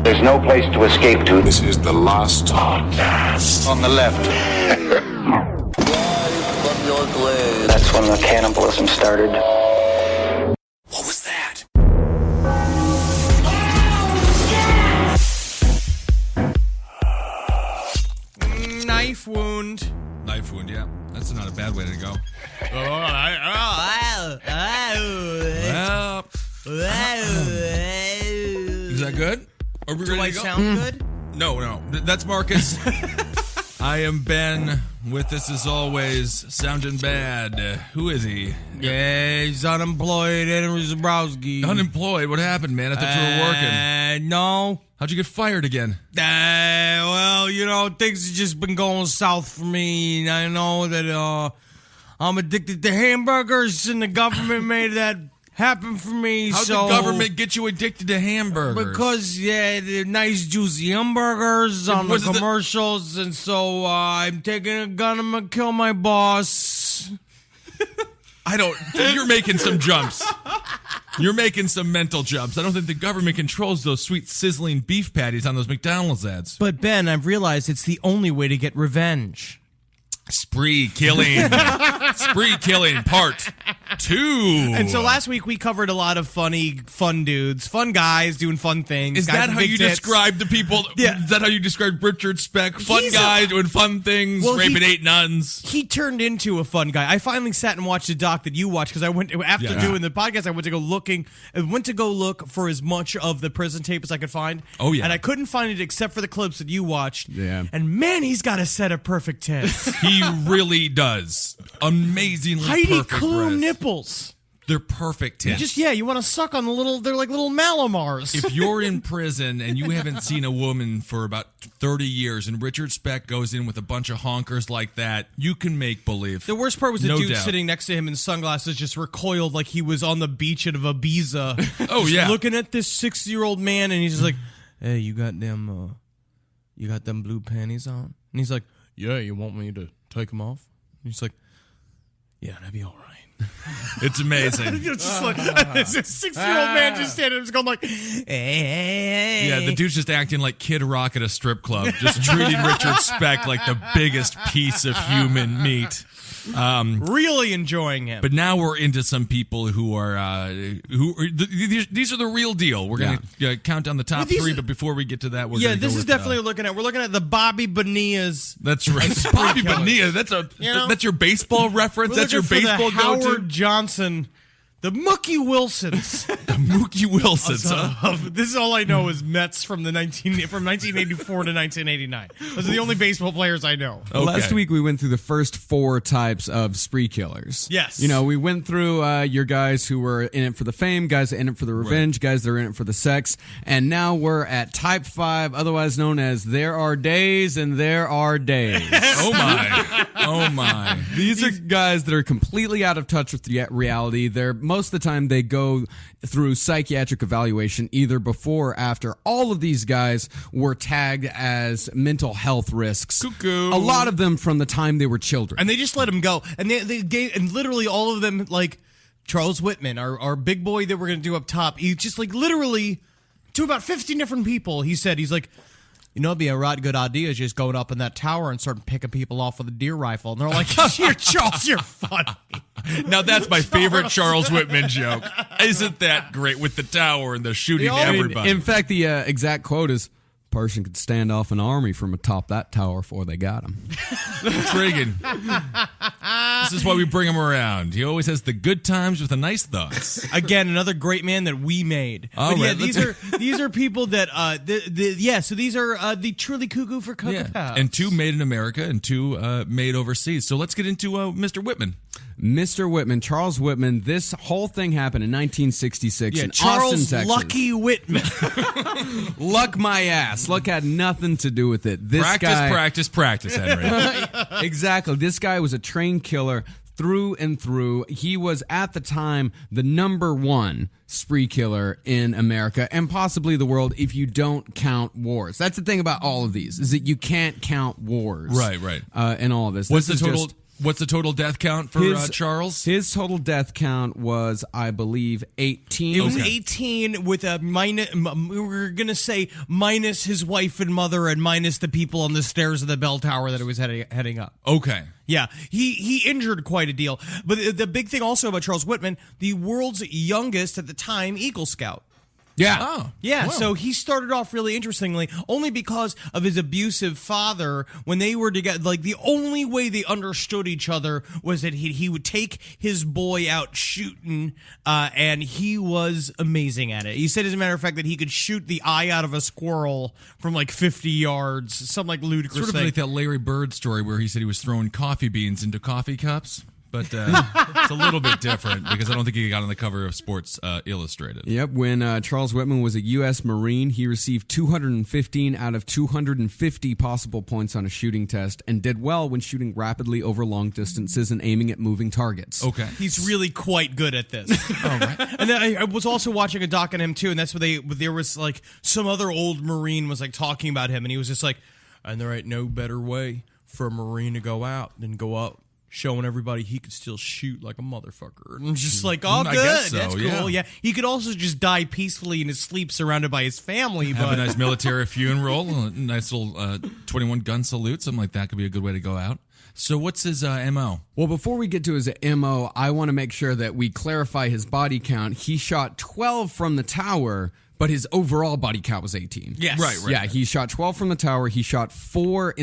There's no place to escape to. This is the last podcast. On the left. That's when the cannibalism started. What was that? Knife wound. Knife wound, yeah. That's not a bad way to go. Is that good? Are we Do ready I to go? sound good? No. That's Marcus. I am Ben. With us as always, sounding bad. Who is he? Yeah, he's unemployed, Henry Zabrowski. Unemployed? What happened, man? I thought you were working. No. How'd you get fired again? Well, things have just been going south for me, and I know that I'm addicted to hamburgers, and the government made that happen for me. How'd the government get you addicted to hamburgers? Because, they're nice, juicy hamburgers on the commercials, and so I'm taking a gun, I'm going to kill my boss. You're making some jumps. You're making some mental jumps. I don't think the government controls those sweet, sizzling beef patties on those McDonald's ads. But, Ben, I've realized it's the only way to get revenge. Spree killing. Spree killing part 2. And so last week we covered a lot of fun dudes, fun guys doing fun things. Is that how you describe the people? Yeah. Is that how you describe Richard Speck? Fun guy doing fun things, raping 8 nuns. He turned into a fun guy. I finally sat and watched a doc that you watched because I went after doing the podcast. I went to go look for as much of the prison tape as I could find. Oh yeah, and I couldn't find it except for the clips that you watched. Yeah, and man, he's got a set of perfect tits. He really does. Amazingly Heidi perfect Klum breasts. nipples. They're perfect tits. You want to suck on they're like little Malamars. If you're in prison and you haven't seen a woman for about 30 years and Richard Speck goes in with a bunch of honkers like that, you can make believe. The worst part was the dude sitting next to him in sunglasses just recoiled like he was on the beach at Ibiza. Oh, yeah. Looking at this 6-year-old man and he's just like, hey, you got them blue panties on? And he's like, yeah, you want me to take them off? And he's like, yeah, that'd be all right. It's amazing. It's just like this 6-year-old man just standing there just going like, hey. Yeah, the dude's just acting like Kid Rock at a strip club, just treating Richard Speck like the biggest piece of human meat. Really enjoying him. But now we're into some people who are these are the real deal. We're going to count down the top 3, but before we get to that, we're definitely we're looking at the Bobby Bonilla's. That's right. Bobby Bonilla. That's your baseball reference. That's your baseball go-to. Howard Johnson. The Mookie Wilsons. The Mookie Wilsons. This is all I know is Mets from 1984 to 1989. Those are the only baseball players I know. Okay. Last week we went through the first 4 types of spree killers. Yes. We went through your guys who were in it for the fame, guys that are in it for the revenge, guys that are in it for the sex, and now we're at type 5, otherwise known as There Are Days and There Are Days. Oh my. These are guys that are completely out of touch with reality. Most of the time they go through psychiatric evaluation either before or after. All of these guys were tagged as mental health risks. Cuckoo. A lot of them from the time they were children. And they just let them go. And they gave, and literally all of them, like Charles Whitman, our big boy that we're going to do up top, he just like literally to about 15 different people, he's like, it'd be a right good idea just going up in that tower and start picking people off with a deer rifle. And they're like, Charles, you're funny. Now that's my favorite Charles Whitman joke. Isn't that great with the tower and the shooting everybody? In fact, the exact quote is, person could stand off an army from atop that tower before they got him. Intriguing. This is why we bring him around. He always has the good times with the nice thoughts. Again, another great man that we made. Oh, right. These are people that so these are the truly cuckoo for cocoa. And 2 made in America and 2 made overseas. So let's get into Mr. Whitman. Mr. Whitman, Charles Whitman. This whole thing happened in 1966 in Charles Austin, Texas. Lucky Whitman. Luck my ass. Luck had nothing to do with it. Practice, Henry. Exactly. This guy was a trained killer through and through. He was at the time the #1 spree killer in America and possibly the world if you don't count wars. That's the thing about all of these is that you can't count wars. Right. In all of this. What's the total? What's the total death count for Charles? His total death count was, I believe, 18. It was 18 with a minus. We were gonna say minus his wife and mother and minus the people on the stairs of the bell tower that it was heading up. Okay. Yeah, he injured quite a deal. But the big thing also about Charles Whitman, the world's youngest at the time Eagle Scout. Yeah. Oh. Yeah, wow. so he started off really interestingly, only because of his abusive father. When they were together, like the only way they understood each other was that he would take his boy out shooting, and he was amazing at it. He said, as a matter of fact, that he could shoot the eye out of a squirrel from like 50 yards, some like ludicrous Sort of thing. like that Larry Bird story where he said he was throwing coffee beans into coffee cups. But it's a little bit different because I don't think he got on the cover of Sports Illustrated. Yep. When Charles Whitman was a U.S. Marine, he received 215 out of 250 possible points on a shooting test and did well when shooting rapidly over long distances and aiming at moving targets. Okay. He's really quite good at this. All right. And then I was also watching a doc on him too, and that's where there was like some other old Marine was like talking about him, and he was just like, and there ain't no better way for a Marine to go out than go out showing everybody he could still shoot like a motherfucker. And I'm just like, oh, I good. guess so, That's cool. Yeah. He could also just die peacefully in his sleep surrounded by his family. Have but a nice military funeral, a nice little 21 gun salute, something like that could be a good way to go out. So what's his MO? Well, before we get to his MO, I want to make sure that we clarify his body count. He shot 12 from the tower, but his overall body count was 18. Yes. Right. Yeah, he shot 12 from the tower. He shot 4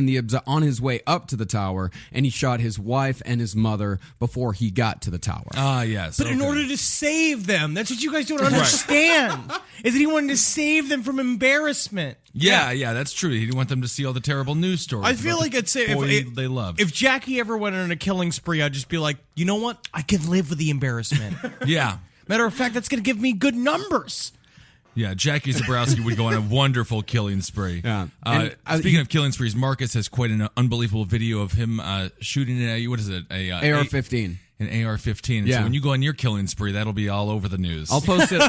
on his way up to the tower, and he shot his wife and his mother before he got to the tower. Ah, yes. But in order to save them, that's what you guys don't understand, is that he wanted to save them from embarrassment. Yeah, that's true. He didn't want them to see all the terrible news stories. I feel about like the I'd say boy they love. if Jackie ever went on a killing spree, I'd just be like, you know what? I can live with the embarrassment. Yeah. Matter of fact, that's going to give me good numbers. Yeah, Jackie Zabrowski would go on a wonderful killing spree. Yeah. Speaking of killing sprees, Marcus has quite an unbelievable video of him shooting what is it? AR-15. An AR-15. Yeah. So when you go on your killing spree, that'll be all over the news. I'll post it.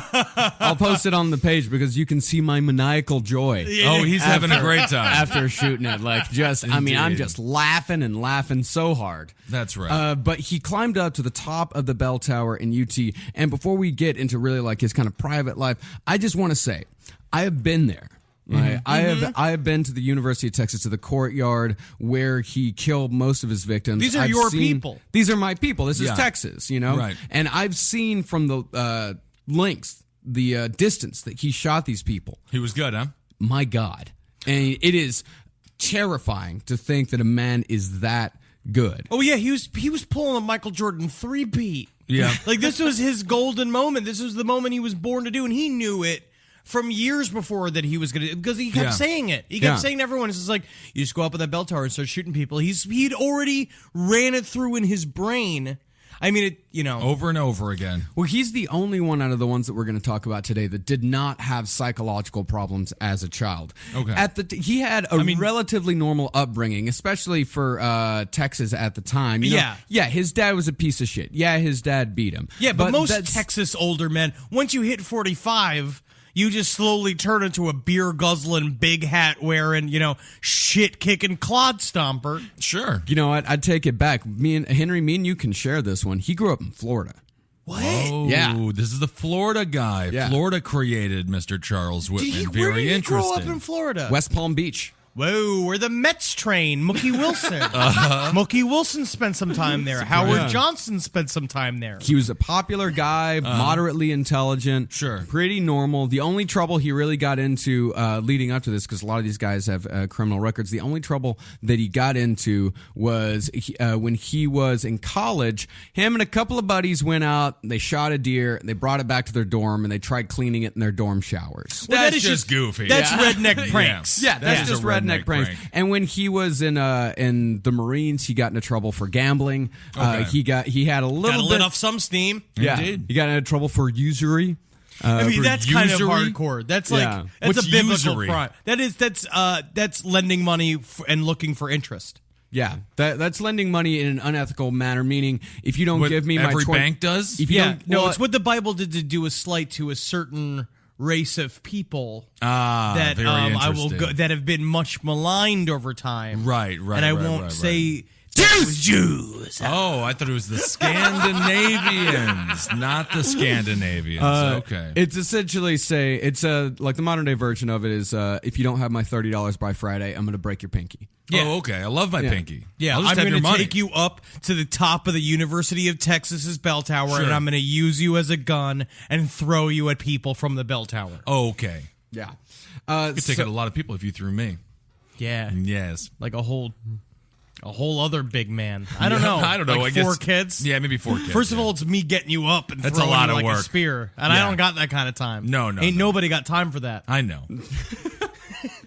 I'll post it on the page because you can see my maniacal joy. Oh, he's having a great time. After shooting it. Like, I'm Indeed. just laughing so hard. That's right. But he climbed up to the top of the bell tower in UT. And before we get into really like his kind of private life, I just want to say, I have been there. Right. I have been to the University of Texas, to the courtyard where he killed most of his victims. These are your people. These are my people. This is Yeah. Texas, you know? Right. And I've seen from the length, the distance that he shot these people. He was good, huh? My God. And it is terrifying to think that a man is that good. Oh yeah, he was pulling a Michael Jordan 3-beat. Yeah. Like this was his golden moment. This was the moment he was born to do, and he knew it from years before that he was going to, because he kept saying it. He kept saying to everyone, it's just like, you just go up at that bell tower and start shooting people. He'd already ran it through in his brain. I mean, Over and over again. Well, he's the only one out of the ones that we're going to talk about today that did not have psychological problems as a child. Okay. He had a relatively normal upbringing, especially for Texas at the time. You know? Yeah, his dad was a piece of shit. Yeah, his dad beat him. Yeah, but most Texas older men, once you hit 45, you just slowly turn into a beer guzzling, big hat wearing, shit kicking clod stomper. Sure. You know what? I'd take it back. Me and you can share this one. He grew up in Florida. What? Oh, Yeah. This is the Florida guy. Yeah. Florida created Mr. Charles Whitman. Where Very did he interesting. grow up in Florida? West Palm Beach. Whoa, where the Mets train. Mookie Wilson. Mookie Wilson spent some time there. Howard Johnson spent some time there. He was a popular guy, moderately intelligent, Sure. pretty normal. The only trouble he really got into leading up to this, because a lot of these guys have criminal records, the only trouble that he got into was when he was in college. Him and a couple of buddies went out, they shot a deer, they brought it back to their dorm, and they tried cleaning it in their dorm showers. Well, That's that is just goofy. That's Yeah. redneck pranks. Yeah, that's That is just a redneck redneck pranks. prank. And when he was in the Marines, he got into trouble for gambling. Okay. He had a Gotta little let bit off some steam. Yeah, Indeed. he got into trouble for usury. I mean, for that's kind of usury? hardcore. That's like Yeah. that's What's a biblical usury? crime. That's lending money and looking for interest. Yeah, that's lending money in an unethical manner. Meaning, if you don't What give me my every bank does? if you don't, No, well, it's what the Bible did to do a slight to a certain race of people Very I will interesting. go, that have been much maligned over time. Right, And I right, won't right, say Jews. Oh, I thought it was the Scandinavians, not the Scandinavians. Okay. It's essentially it's like the modern day version of it is if you don't have my $30 by Friday, I'm going to break your pinky. Yeah. Oh, okay. I love my pinky. Yeah, I'll just I'm have going your to money. take you up to the top of the University of Texas's bell tower, Sure. and I'm going to use you as a gun and throw you at people from the bell tower. Oh, okay. Yeah. You could take out a lot of people if you threw me. Yeah, Yes. like a whole other big man. I don't know. I don't know. Like I guess 4 kids. Yeah, maybe 4 kids. First of all, it's me getting you up and That's throwing a lot you of like a work. spear, and I Yeah. don't got that kind of time. No, ain't nobody got time for that. I know.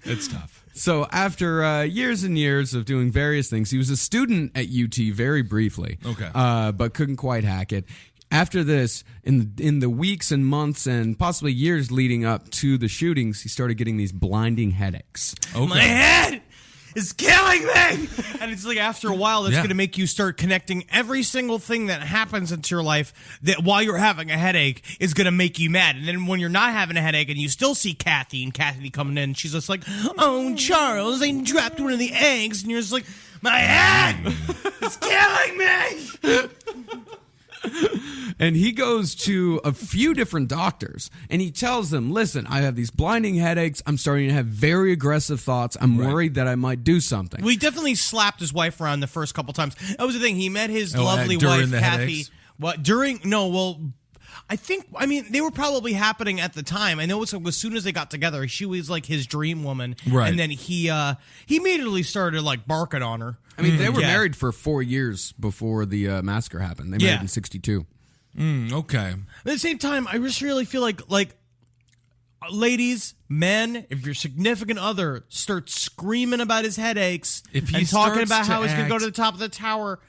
It's tough. So after years and years of doing various things, he was a student at UT very briefly. Okay. But couldn't quite hack it. After this, in the weeks and months and possibly years leading up to the shootings, he started getting these blinding headaches. Okay. My head is killing me. And it's like after a while, that's Yeah. going to make you start connecting every single thing that happens into your life that while you're having a headache is going to make you mad. And then when you're not having a headache and you still see Kathy coming in, she's just like, oh, Charles, they dropped one of the eggs. And you're just like, my head is killing me. And he goes to a few different doctors and he tells them, listen, I have these blinding headaches. I'm starting to have very aggressive thoughts. I'm worried that I might do something. Well, he definitely slapped his wife around the first couple times. That was the thing. He met his lovely during wife, the Kathy. headaches? What I mean, they were probably happening at the time. I know it was as soon as they got together, she was like his dream woman. Right. And then he immediately started like barking on her. I mean, they were Yeah. married for 4 years before the massacre happened. They married in 62. Okay. At the same time, I just really feel like ladies, men, if your significant other starts screaming about his headaches If he and talking starts about to how he's going to go act- to the top of the tower,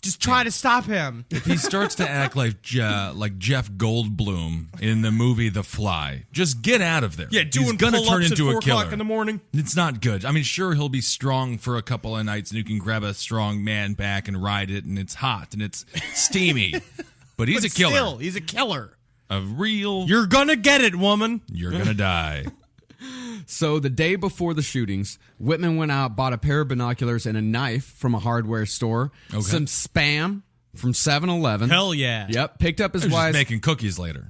just try to stop him. If he starts to act like Jeff Goldblum in the movie The Fly, just get out of there. Yeah, He's doing gonna pull-ups turn at into 4 a killer o'clock in the morning. It's not good. I mean, sure, he'll be strong for a couple of nights, and you can grab a strong man back and ride it, and it's hot and it's steamy. But he's But a killer. Still, he's a killer. A real. You're gonna get it, woman. You're gonna die. So the day before the shootings, Whitman went out, bought a pair of binoculars and a knife from a hardware store, some Spam from 7-Eleven. Hell yeah. Yep, picked up his They're just wife's... making cookies later.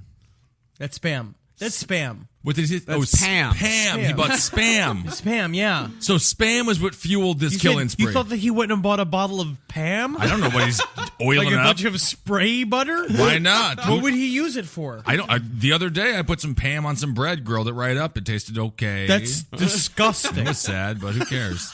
That's spam. That's spam. What did he? That's Pam. Pam. He bought Spam. Spam, yeah. So Spam was what fueled this You killing said- You spree. thought that he went and bought a bottle of Pam? I don't know what he's oiling Like a up. bunch of spray butter? Why not? What would he use it for? I don't. The other day, I put some Pam on some bread, grilled it right up. It tasted okay. That's disgusting. It was sad, but who cares?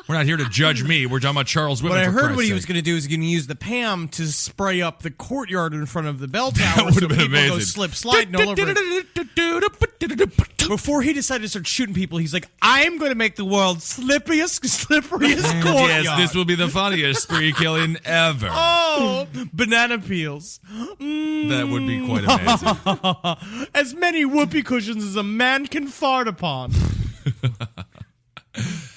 We're not here to judge me. We're talking about Charles Whitman. But I for heard Christ's what he was sake. going to do is going to use the Pam to spray up the courtyard in front of the bell tower would so have been people go amazing. slip sliding all over it. Before he decided to start shooting people, he's like, I'm going to make the world's slipperiest courtyard. Yes, this will be the funniest spree killing ever. Oh, banana peels. That would be quite amazing. As many whoopee cushions as a man can fart upon.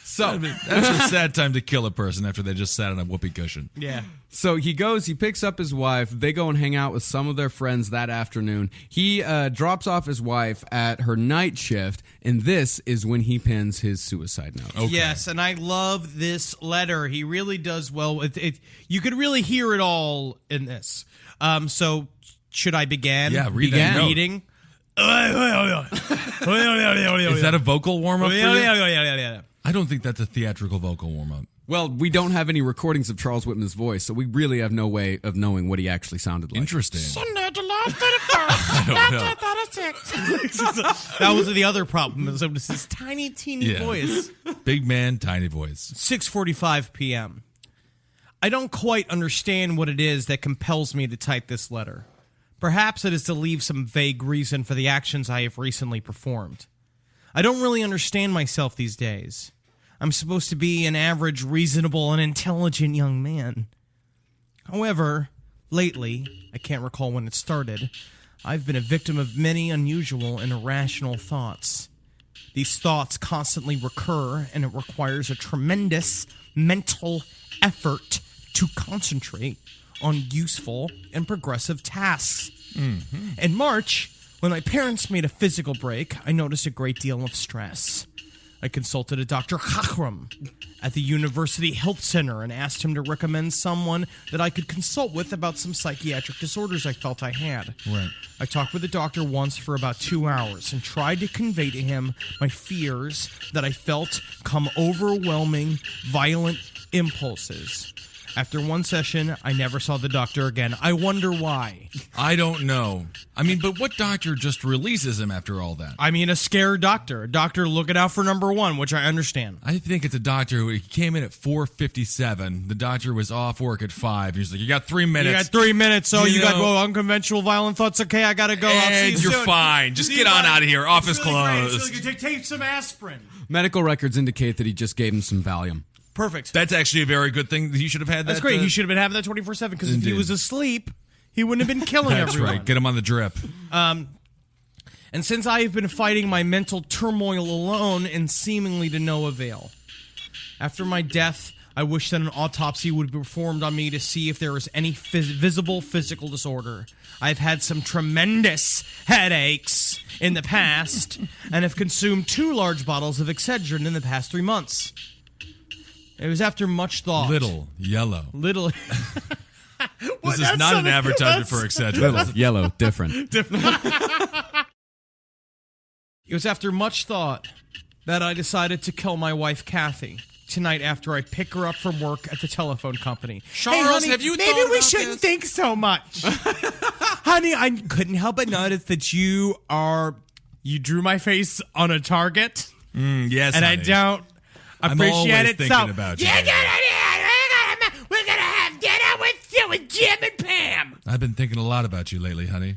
So, That's a sad time to kill a person after they just sat on a whoopee cushion. Yeah. so he goes, he picks up his wife. They go and hang out with some of their friends that afternoon. He drops off his wife at her night shift, and this is when he pens his suicide note. Okay. Yes, and I love this letter. He really does well. You could really hear it all in this. So, should I begin? Yeah, read that note. reading. Is that a vocal warm-up for you? I don't think that's a theatrical vocal warm-up. Well, we don't have any recordings of Charles Whitman's voice, so we really have no way of knowing what he actually sounded like. Interesting. That was the other problem. It was this tiny, teeny Yeah. voice. Big man, tiny voice. 6:45 p.m. I don't quite understand what it is that compels me to type this letter. Perhaps it is to leave some vague reason for the actions I have recently performed. I don't really understand myself these days. I'm supposed to be an average, reasonable, and intelligent young man. However, lately, I can't recall when it started, I've been a victim of many unusual and irrational thoughts. These thoughts constantly recur, and it requires a tremendous mental effort to concentrate on useful and progressive tasks. In March, when my parents made a physical break, I noticed a great deal of stress. I consulted a Dr. Hakram at the University Health Center and asked him to recommend someone that I could consult with about some psychiatric disorders I felt I had. Right. I talked with the doctor once for about 2 hours and tried to convey to him my fears that I felt come overwhelming, violent impulses. After one session, I never saw the doctor again. I wonder why. I don't know. I mean, but what doctor just releases him after all that? I mean, a scared doctor. A doctor looking out for number one, which I understand. I think it's a doctor who he came in at 4:57. The doctor was off work at 5. He's like, "You got 3 minutes. You got 3 minutes, so you got know- unconventional violent thoughts. Okay, I gotta go. I'll see And you you're soon. fine. Just See get you, on bud. out of here. Office It's really great. closed." It's really good. Take some aspirin. Medical records indicate that he just gave him some Valium. Perfect. That's actually a very good thing. He should have had that. That's great. He should have been having that 24/7 because if he Indeed. was asleep, he wouldn't have been killing That's everyone. right. Get him on the drip. And since I have been fighting my mental turmoil alone and seemingly to no avail, after my death, I wish that an autopsy would be performed on me to see if there is any visible physical disorder. I've had some tremendous headaches in the past and have consumed 2 large bottles of Excedrin in the past 3 months. It was after much thought. Little yellow. Little. This is not an advertisement for Excedrin. Little, yellow, different. It was after much thought that I decided to kill my wife, Kathy, tonight after I pick her up from work at the telephone company. Charles, have you maybe thought we about shouldn't this? think so much. Honey, I couldn't help but notice that you drew my face on a target, Yes, and I honey. don't I'm appreciate always it. thinking So, about you. we're gonna have dinner with Jim and Pam. I've been thinking a lot about you lately, honey.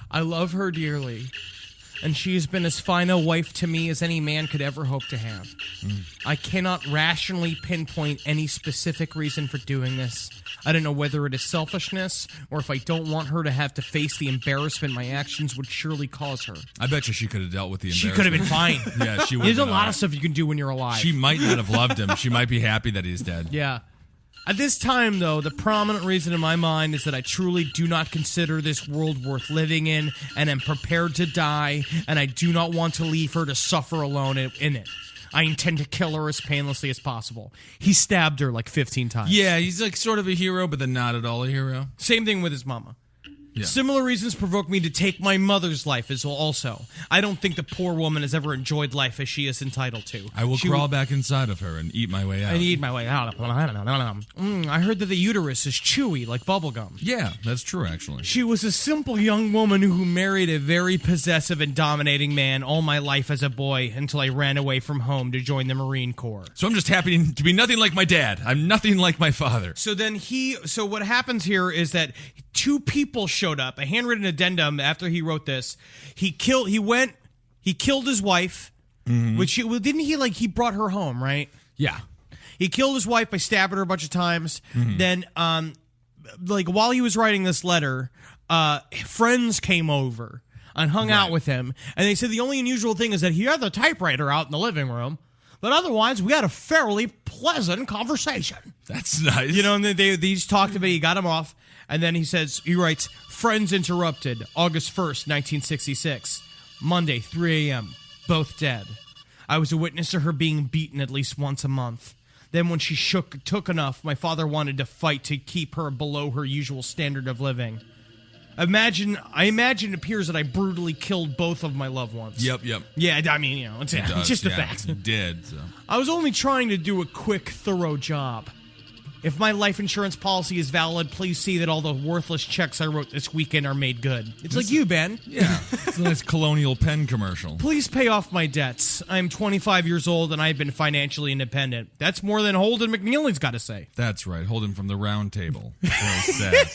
I love her dearly, and she has been as fine a wife to me as any man could ever hope to have. I cannot rationally pinpoint any specific reason for doing this. I don't know whether it is selfishness or if I don't want her to have to face the embarrassment my actions would surely cause her. I bet you she could have dealt with the She embarrassment. could have been fine. Yeah, she would. There's a lot of stuff you can do when you're alive. She might not have loved him. She might be happy that he's dead. Yeah. At this time, though, the prominent reason in my mind is that I truly do not consider this world worth living in and am prepared to die, and I do not want to leave her to suffer alone in it. I intend to kill her as painlessly as possible. He stabbed her like 15 times. Yeah, he's like sort of a hero, but then not at all a hero. Same thing with his mama. Yeah. Similar reasons provoke me to take my mother's life as well also. I don't think the poor woman has ever enjoyed life as she is entitled to. I will She crawl back inside of her and eat my way out. I need my way out. I heard that the uterus is chewy like bubblegum. Yeah, that's true, actually. She was a simple young woman who married a very possessive and dominating man all my life as a boy until I ran away from home to join the Marine Corps. So I'm just happy to be nothing like my dad. I'm nothing like my father. So what happens here is that 2 people showed up, a handwritten addendum after he wrote this. He killed his wife, which he brought her home, right? Yeah. He killed his wife by stabbing her a bunch of times. Then, while he was writing this letter, friends came over and hung out with him. And they said the only unusual thing is that he had the typewriter out in the living room. But otherwise, we had a fairly pleasant conversation. That's nice. You know, and they just talked about it. He got him off. And then he writes, friends interrupted, August 1st, 1966. Monday, 3 a.m., both dead. I was a witness to her being beaten at least once a month. Then when she took enough, my father wanted to fight to keep her below her usual standard of living. I imagine it appears that I brutally killed both of my loved ones. Yep. Yeah, I mean, it's just a fact. He did, so. I was only trying to do a quick, thorough job. If my life insurance policy is valid, please see that all the worthless checks I wrote this weekend are made good. It's like you, Ben. Yeah, it's a nice Colonial Pen commercial. Please pay off my debts. I'm 25 years old and I've been financially independent. That's more than Holden McNeely's got to say. That's right. Hold him from the round table. Very sad.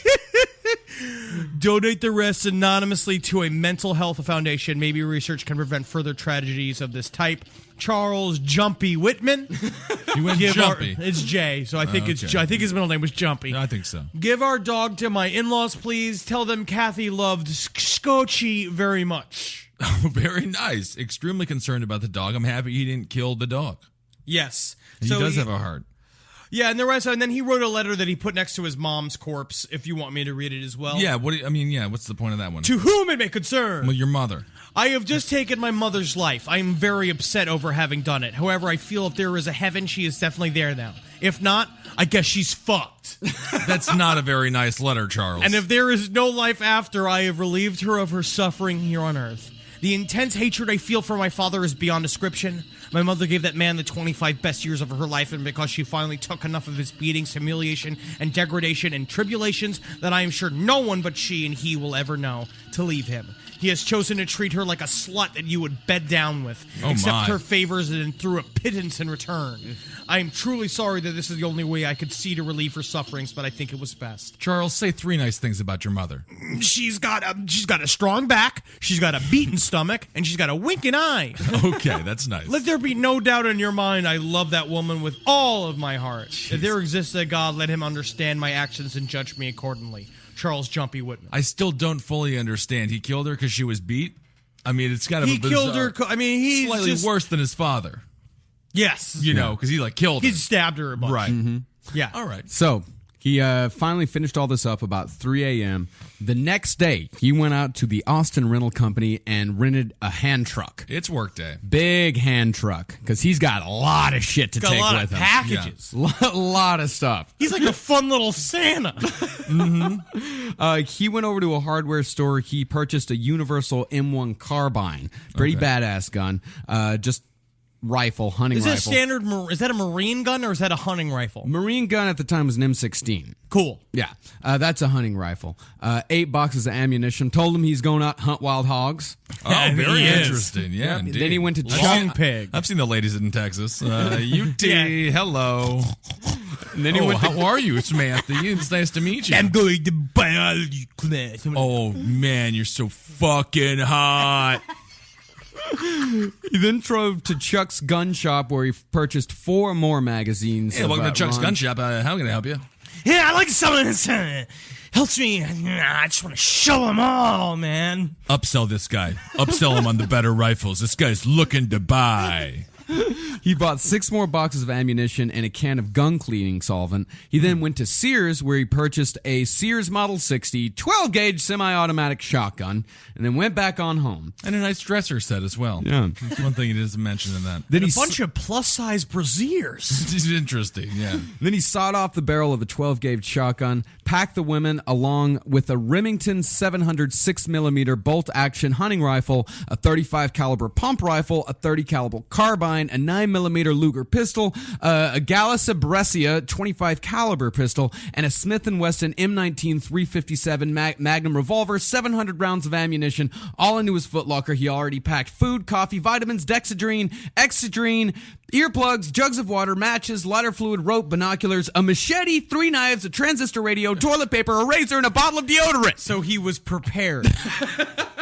Donate the rest anonymously to a mental health foundation. Maybe research can prevent further tragedies of this type. Charles Jumpy Whitman. He went jumpy. It's Jay, so I think okay. I think his middle name was Jumpy. I think so. Give our dog to my in-laws, please. Tell them Kathy loved Scotchy very much. Oh, very nice. Extremely concerned about the dog. I'm happy he didn't kill the dog. Yes. He does have a heart. Yeah, and then he wrote a letter that he put next to his mom's corpse, if you want me to read it as well. Yeah, what's the point of that one? To whom it may concern. Well, your mother. I have just taken my mother's life. I am very upset over having done it. However, I feel if there is a heaven, she is definitely there now. If not, I guess she's fucked. That's not a very nice letter, Charles. And if there is no life after, I have relieved her of her suffering here on earth. The intense hatred I feel for my father is beyond description. My mother gave that man the 25 best years of her life, and because she finally took enough of his beatings, humiliation, and degradation and tribulations that I am sure no one but she and he will ever know, to leave him. He has chosen to treat her like a slut that you would bed down with, accept her favors and through a pittance in return. I am truly sorry that this is the only way I could see to relieve her sufferings, but I think it was best. Charles, say 3 nice things about your mother. She's got a strong back, she's got a beaten stomach, and she's got a winking eye. Okay, that's nice. Let there be no doubt in your mind I love that woman with all of my heart. Jeez. If there exists a God, let him understand my actions and judge me accordingly. Charles Jumpy Whitman. I still don't fully understand. He killed her because she was beat? I mean, it's kind of He killed her. I mean, he's slightly worse than his father. Yes. You know, because he killed her. He stabbed her a bunch. Right. Mm-hmm. Yeah. All right. So he finally finished all this up about 3 a.m. The next day, he went out to the Austin Rental Company and rented a hand truck. It's work day. Big hand truck, because he's got a lot of shit to take with him. Got a lot of packages. A lot of stuff. He's like a fun little Santa. He went over to a hardware store. He purchased a Universal M1 carbine. Pretty badass gun. Just rifle, hunting rifle. Is that a standard? Is that a Marine gun or is that a hunting rifle? Marine gun at the time was an M16. Cool. Yeah, that's a hunting rifle. 8 boxes of ammunition. Told him he's going out hunt wild hogs. Oh, very interesting. Yeah, indeed. Then he went to Long pig. I've seen the ladies in Texas. UT, hello. And then he went how are you, Samantha? It's nice to meet you. I'm going to biology class. Oh, man, you're so fucking hot. He then drove to Chuck's gun shop where he purchased 4 more magazines. Hey, welcome to Chuck's gun shop. How can I help you? Yeah, I like something that helps me. I just want to show them all, man. Upsell this guy. Upsell him on the better rifles. This guy's looking to buy. He bought 6 more boxes of ammunition and a can of gun cleaning solvent. He then went to Sears, where he purchased a Sears Model 60 12-gauge semi-automatic shotgun, and then went back on home. And a nice dresser set as well. Yeah. That's one thing he doesn't mention in that. Then A bunch of plus-size brassiers. It's interesting, yeah. Then he sawed off the barrel of a 12-gauge shotgun, packed the women along with a Remington 700 6mm bolt-action hunting rifle, a 35 caliber pump rifle, a 30 caliber carbine, a 9mm Luger pistol, a Gallus Brescia 25 caliber pistol, and a Smith & Wesson M19 357 Magnum revolver, 700 rounds of ammunition, all into his footlocker. He already packed food, coffee, vitamins, Dexedrine, Excedrine, earplugs, jugs of water, matches, lighter fluid, rope, binoculars, a machete, 3 knives, a transistor radio, toilet paper, a razor, and a bottle of deodorant. So he was prepared.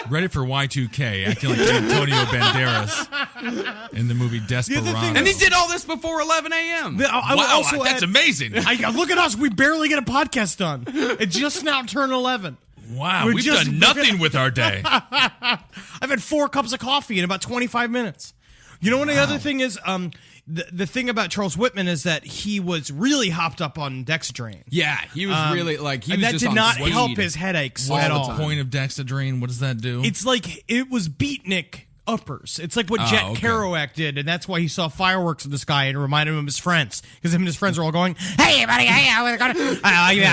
Ready for Y2K, acting like Antonio Banderas in the movie Desperados. And he did all this before 11 a.m. Wow, that's amazing. Look at us. We barely get a podcast done. It just now turned 11. Wow, We're we've just- done nothing with our day. I've had 4 cups of coffee in about 25 minutes. You know what the other thing is? The thing about Charles Whitman is that he was really hopped up on Dexedrine. Yeah, he was really like he and was that just did on not speed. help his headaches at What's all. the point of Dexedrine? What does that do? It's like it was beatnik uppers. It's like what Jet Kerouac did, and that's why he saw fireworks in the sky and it reminded him of his friends, because him and his friends were all going, "Hey, buddy, hey,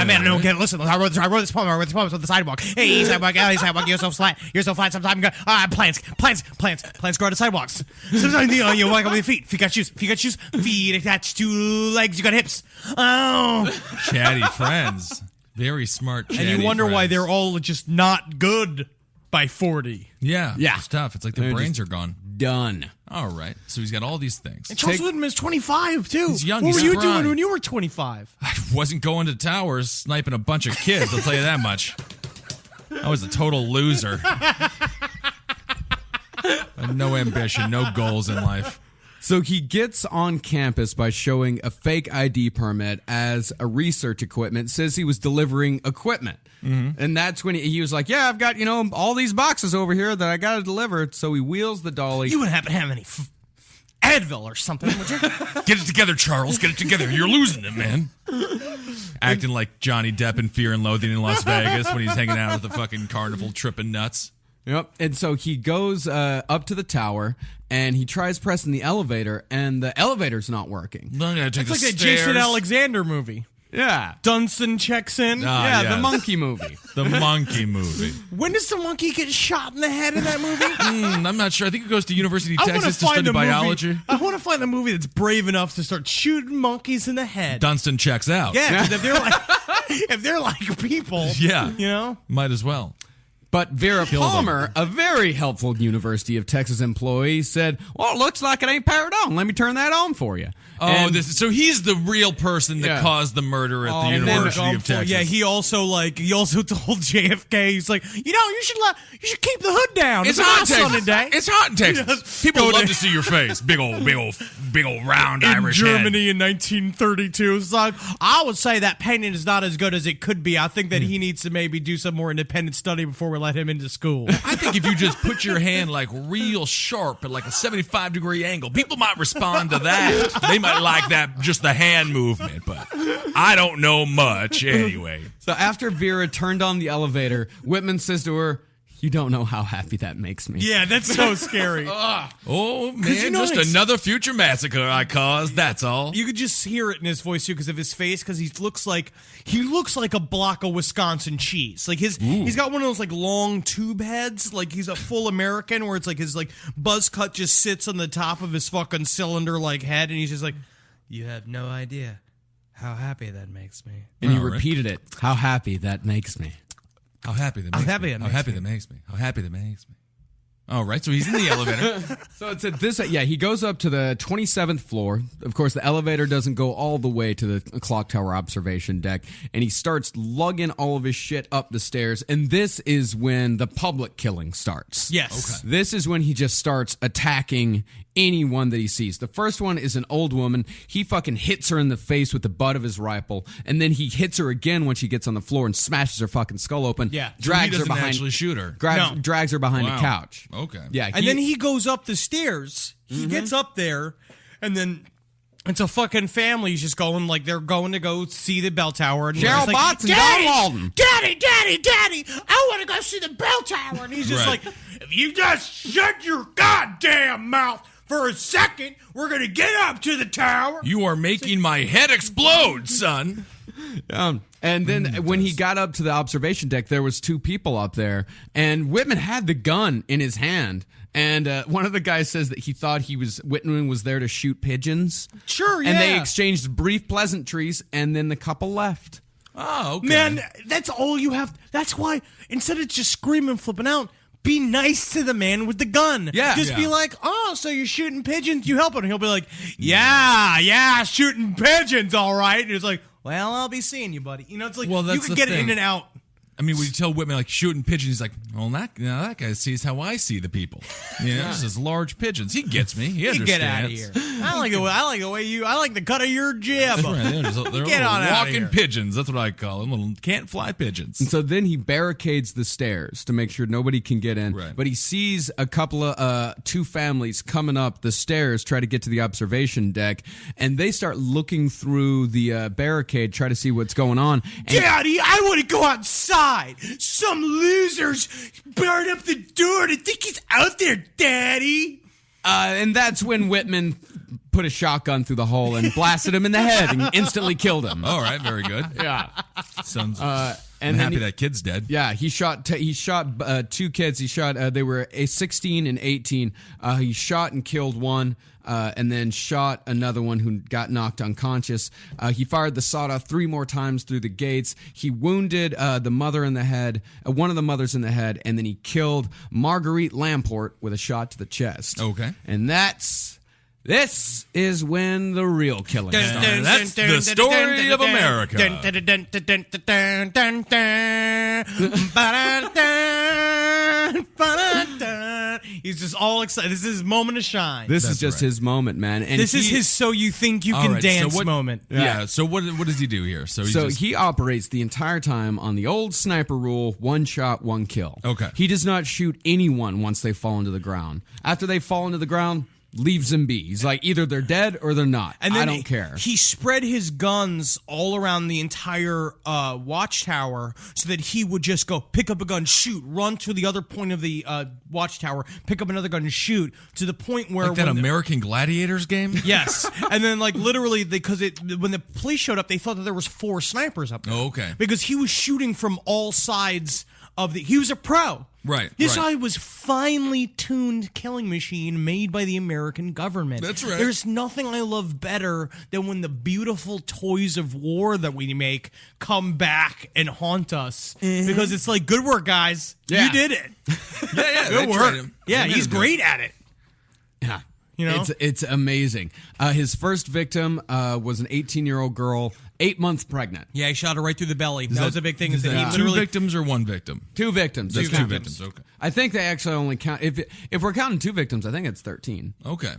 man, no, get listen. I wrote this poem on the sidewalk. Hey, sidewalk, you're so flat. Sometimes plants grow on the sidewalks. Sometimes you walk on your feet. Feet got shoes. Feet attached to legs. You got hips. Oh, Chatty friends, very smart. and you wonder why they're all just not good by 40. Yeah, Yeah. it's tough. It's like their They're brains just are gone. done. All right, so he's got all these things. And Charles Whitman is 25 too. He's young, What he's were you spry. doing when you were 25? I wasn't going to towers sniping a bunch of kids, I'll tell you that much. I was a total loser. I had no ambition, no goals in life. So he gets on campus by showing a fake ID permit as a research equipment, says he was delivering equipment. And that's when he was like, yeah, I've got, all these boxes over here that I got to deliver. So he wheels the dolly. You wouldn't happen to have any Advil or something, would you? Get it together, Charles. Get it together. You're losing it, man. Acting like Johnny Depp in Fear and Loathing in Las Vegas when he's hanging out at the fucking carnival tripping nuts. Yep. And so he goes up to the tower and he tries pressing the elevator, and the elevator's not working. I'm gonna take It's like the that stairs. Jason Alexander movie. Yeah. Dunstan checks in. Ah, The yes. monkey movie. The monkey movie. When does the monkey get shot in the head in that movie? I'm not sure. I think it goes to University of I wanna Texas to find study a movie- biology. I want to find a movie that's brave enough to start shooting monkeys in the head. Dunstan checks out. Yeah, 'cause if they're like people, Yeah. you know. Might as well. But Vera Kill them. Palmer, a very helpful University of Texas employee, said, well, it looks like it ain't powered on. Let me turn that on for you. Oh, And- so he's the real person that Yeah. caused the murder at the And then University of Texas. Yeah, he also told JFK, he's like, you should keep the hood down. It's a hot in hot Texas. sunny day. It's hot in Texas. People Go love to- to see your face. Big old round in Irish Germany head. in 1932. It's like, I would say that painting is not as good as it could be. I think that he needs to maybe do some more independent study before we let him into school. I think if you just put your hand like real sharp at like a 75-degree angle, people might respond to that. They might like that, just the hand movement, but I don't know much anyway. So after Vera turned on the elevator, Whitman says to her, you don't know how happy that makes me. Yeah, that's so scary. Oh, man, you know, just it's- another future massacre I caused, that's all. You could just hear it in his voice too, because of his face. Because he looks like a block of Wisconsin cheese. Like he's got one of those like long tube heads. Like he's a full American, where it's like his like buzz cut just sits on the top of his fucking cylinder like head, and he's just like, you have no idea how happy that makes me. And he All right. repeated it. How happy that makes me. How happy that How makes happy me. it How makes happy me. that makes me. How happy that makes me. All right, so he's in the elevator. So it's at this, he goes up to the 27th floor. Of course, the elevator doesn't go all the way to the clock tower observation deck, and he starts lugging all of his shit up the stairs, and this is when the public killing starts. Yes. Okay. This is when he just starts attacking anyone that he sees. The first one is an old woman. He fucking hits her in the face with the butt of his rifle, and then he hits her again when she gets on the floor and smashes her fucking skull open. Yeah. So he Drags her doesn't behind. actually shoot her. No. Drags her behind Wow. a couch. Okay. Yeah. And then he goes up the stairs. He gets up there, and then it's a fucking family. He's just going like they're going to go see the bell tower. And Cheryl he's like, Botts and Don Walden. Daddy, I want to go see the bell tower. And he's just Right. like, if you just shut your goddamn mouth for a second, we're gonna get up to the tower. You are making my head explode, son. And then when he got up to the observation deck, there was two people up there, and Whitman had the gun in his hand. And one of the guys says that he thought Whitman was there to shoot pigeons. Sure, yeah. And they exchanged brief pleasantries, and then the couple left. Oh, okay. Man, that's all you have. That's why instead of just screaming, flipping out, be nice to the man with the gun. Yeah. Just be Yeah. like, oh, so you're shooting pigeons? You helping? And he'll be like, yeah, shooting pigeons, all right. And it's like, well, I'll be seeing you, buddy. You know, it's like Well, you that's can the get it thing. in and out. I mean, when you tell Whitman like shooting pigeons, he's like, well, that guy sees how I see the people. You know, this is large pigeons. He gets me. He You understands. get out of here. I like the way you. I like the cut of your jib. That's right. They're Get little on outta walking here. pigeons. That's what I call them. Little can't fly pigeons. And so then he barricades the stairs to make sure nobody can get in. Right. But he sees a couple of two families coming up the stairs, try to get to the observation deck, and they start looking through the barricade, try to see what's going on. And Daddy, I want to go outside. Some losers burned up the door to think he's out there, Daddy. And that's when Whitman put a shotgun through the hole and blasted him in the head and instantly killed him. All right, very good. Yeah. Sounds. And I'm then happy he- that kid's dead. Yeah, he shot two kids. He shot they were 16 and 18. He shot and killed one, and then shot another one who got knocked unconscious. He fired the sawed-off 3 more times through the gates. He wounded the mother in the head, one of the mothers in the head, and then he killed Marguerite Lamport with a shot to the chest. Okay. And this is when the real killing started. That's the story of America. He's just all excited. This is his moment to shine. This is That's just right. his moment, man. And This is he- his so you think you All can right, dance so what, moment. Yeah. So what does he do here? So So just, he operates the entire time on the old sniper rule, 1 shot, 1 kill. Okay. He does not shoot anyone once they fall into the ground. After they fall into the ground, leaves them be. He's like, either they're dead or they're not. And then I don't care. He spread his guns all around the entire watchtower so that he would just go pick up a gun, shoot, run to the other point of the watchtower, pick up another gun and shoot, to the point where Like that American Gladiators game? Yes, and then like literally because when the police showed up, they thought that there was 4 snipers up there. Oh, okay. Because he was shooting from all sides of he was a pro. Right, This right. guy was finely tuned killing machine made by the American government. That's right. There's nothing I love better than when the beautiful toys of war that we make come back and haunt us. Because it's like, good work, guys. Yeah. You did it. Yeah, Good they work. tried him. Yeah, They made he's him do it. great at it. Yeah. You know? It's amazing. His first victim was an 18-year-old girl, 8 months pregnant. Yeah, he shot her right through the belly. That was a big thing. Is Is that that he 2 literally victims or 1 victim? 2 victims. That's Two 2 victims. Okay. I think they actually only count if we're counting 2 victims. I think it's 13. Okay.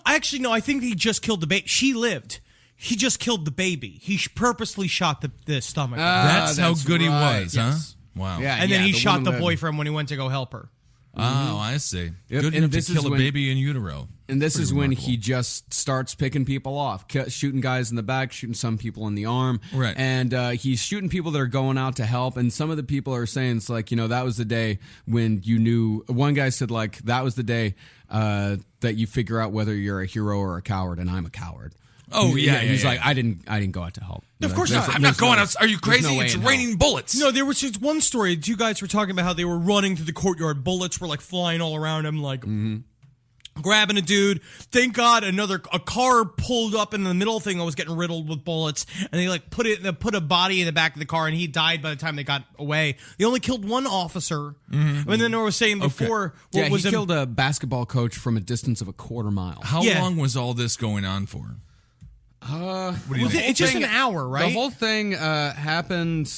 Actually, no, I think he just killed the baby. She lived. He just killed the baby. He purposely shot the stomach. That's how that's good right. he was, Yes. huh? Wow. Yeah. and then he shot woman the lived. boyfriend when he went to go help her. Oh, I see. Yep, Good and enough this to is kill a when- baby in utero. And this Pretty is when remarkable. he just starts picking people off, shooting guys in the back, shooting some people in the arm. Right. And he's shooting people that are going out to help. And some of the people are saying, it's like, that was the day when you knew. One guy said, like, that was the day that you figure out whether you're a hero or a coward. And I'm a coward. Oh, yeah, He's yeah, like, I didn't go out to help. Of course not. I'm not going out. Are you there's crazy? no way It's in raining bullets. No, there was just one story. 2 guys were talking about how they were running to the courtyard. Bullets were like flying all around him, like grabbing a dude. Thank God, a car pulled up in the middle thing that was getting riddled with bullets, and they like put a body in the back of the car, and he died by the time they got away. They only killed 1 officer, and then they were saying before what Yeah, was he killed a basketball coach from a distance of a quarter mile. How Yeah. long was all this going on for? What do you Was think? it, it's just an hour, right? The whole thing happened.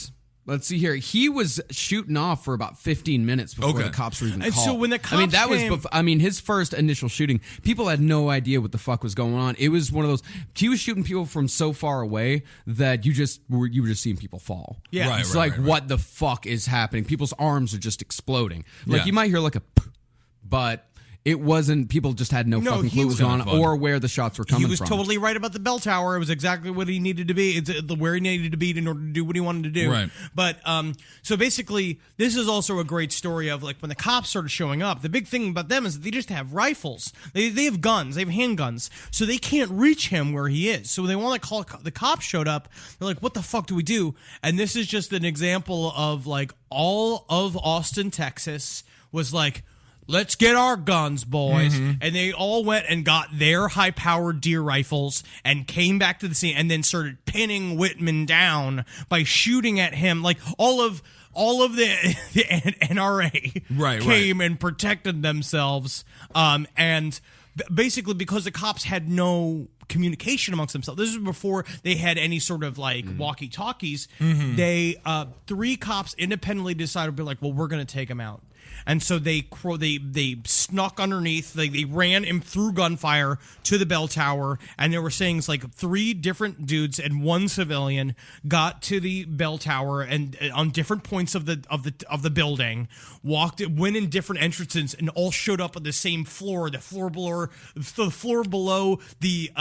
Let's see here. He was shooting off for about 15 minutes before Okay. the cops were even And called. so when the cops that came- was. His first initial shooting. People had no idea what the fuck was going on. It was one of those. He was shooting people from so far away that you were just seeing people fall. Yeah. Right, It's right, like, right. what the fuck is happening? People's arms are just exploding. Like Yeah. you might hear like a, but it wasn't. People just had no No, fucking he clue what was was going on kinda fun. or where the shots were coming He was from. totally right about the bell tower. It was exactly what he needed to be. It's where he needed to be in order to do what he wanted to do. Right. But so basically, this is also a great story of like when the cops started showing up. The big thing about them is that they just have rifles. They have guns. They have handguns, so they can't reach him where he is. So they want to call the cops. Showed up. They're like, "What the fuck do we do?" And this is just an example of like all of Austin, Texas was like, let's get our guns, boys. And they all went and got their high-powered deer rifles and came back to the scene and then started pinning Whitman down by shooting at him. Like all of the NRA Right, came and protected themselves. And basically because the cops had no communication amongst themselves. This is before they had any sort of like walkie-talkies. They 3 cops independently decided to be like, well, we're going to take him out. And so they snuck underneath. They ran him through gunfire to the bell tower, and there were saying it's like 3 different dudes and 1 civilian got to the bell tower and on different points of the building, went in different entrances, and all showed up on the same floor, the floor below the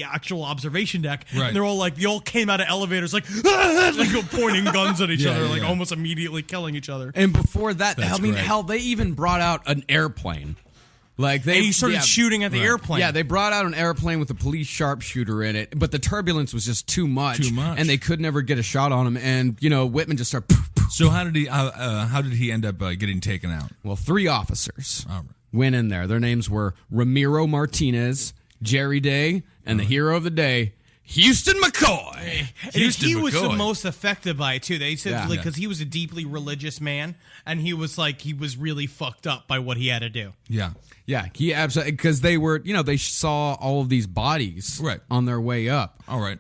actual observation deck. Right. And they're all like, they all came out of elevators like, like pointing guns at each Yeah, other, yeah, like yeah. almost immediately killing each other. And before that, That's I mean, great. hell, they even brought out an airplane. Like they And he started shooting at the airplane. Yeah, they brought out an airplane with a police sharpshooter in it, but the turbulence was just too much. Too much. And they could never get a shot on him. And Whitman just started. So how did he end up getting taken out? Well, 3 officers All right. went in there. Their names were Ramiro Martinez, Jerry Day, and the hero of the day, Houston McCoy. And Houston he was the McCoy. most affected by it too. They said Yeah. because he was a deeply religious man, and he was really fucked up by what he had to do. Yeah. Yeah, he absolutely, because they were, they saw all of these bodies Right. on their way up. All right.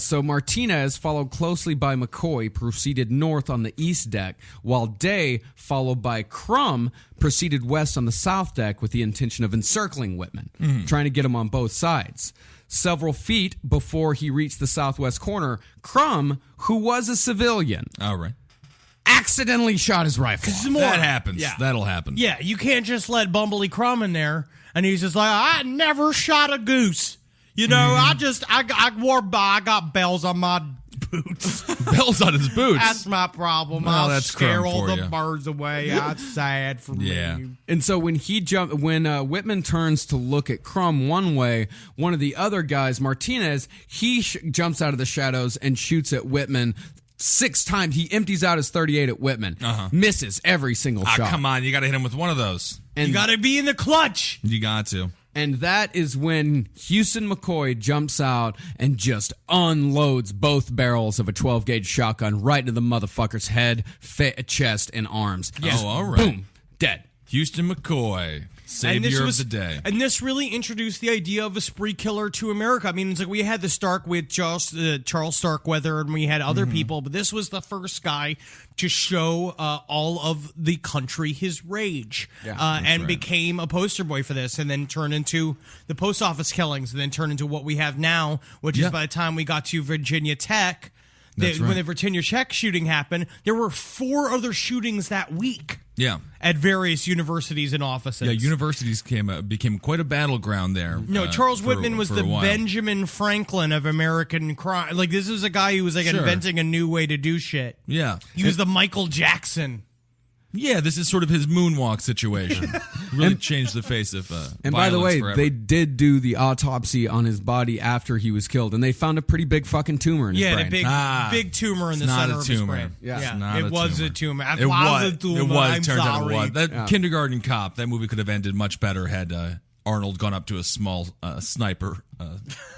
So Martinez, followed closely by McCoy, proceeded north on the east deck, while Day, followed by Crum, proceeded west on the south deck with the intention of encircling Whitman, trying to get him on both sides. Several feet before he reached the southwest corner, Crum, who was a civilian, All right. accidentally shot his rifle off. More. That happens. Yeah. That'll happen. Yeah, you can't just let Bumbley Crumb in there and he's just like, I never shot a goose. You know, I got bells on my boots. Bells on his boots. That's my problem. Well, I'll that's scare crumb all for the you. birds away. That's sad for Yeah. me. And so when Whitman turns to look at Crumb one way, one of the other guys, Martinez, he jumps out of the shadows and shoots at Whitman 6 times. He empties out his 38 at Whitman. Misses every single shot. Come on, you got to hit him with one of those. And You got to be in the clutch. You got to. And that is when Houston McCoy jumps out and just unloads both barrels of a 12-gauge shotgun right into the motherfucker's head, chest, and arms. Yes. Oh, all right. Boom. Dead. Houston McCoy, savior of the day. And this really introduced the idea of a spree killer to America. I mean, it's like we had the Stark with Charles Starkweather, and we had other people, but this was the first guy to show all of the country his rage, and became a poster boy for this, and then turned into the post office killings, and then turned into what we have now, which is by the time we got to Virginia Tech, when the Virginia Tech shooting happened, there were 4 other shootings that week. Yeah. At various universities and offices. Yeah, universities became quite a battleground there. No, Charles Whitman was the while. Benjamin Franklin of American crime. Like, this is a guy who was like inventing a new way to do shit. Yeah. He was the Michael Jackson. Yeah, this is sort of his moonwalk situation. Really changed the face of And by the violence way, forever. they did do the autopsy on his body after he was killed, and they found a pretty big fucking tumor in his brain. A big tumor in the not center a of his tumor. brain. Yeah. It's not it was a tumor. It was a tumor. It was. I'm Turned out it sorry. was. That Kindergarten Cop. That movie could have ended much better had Arnold gone up to a small sniper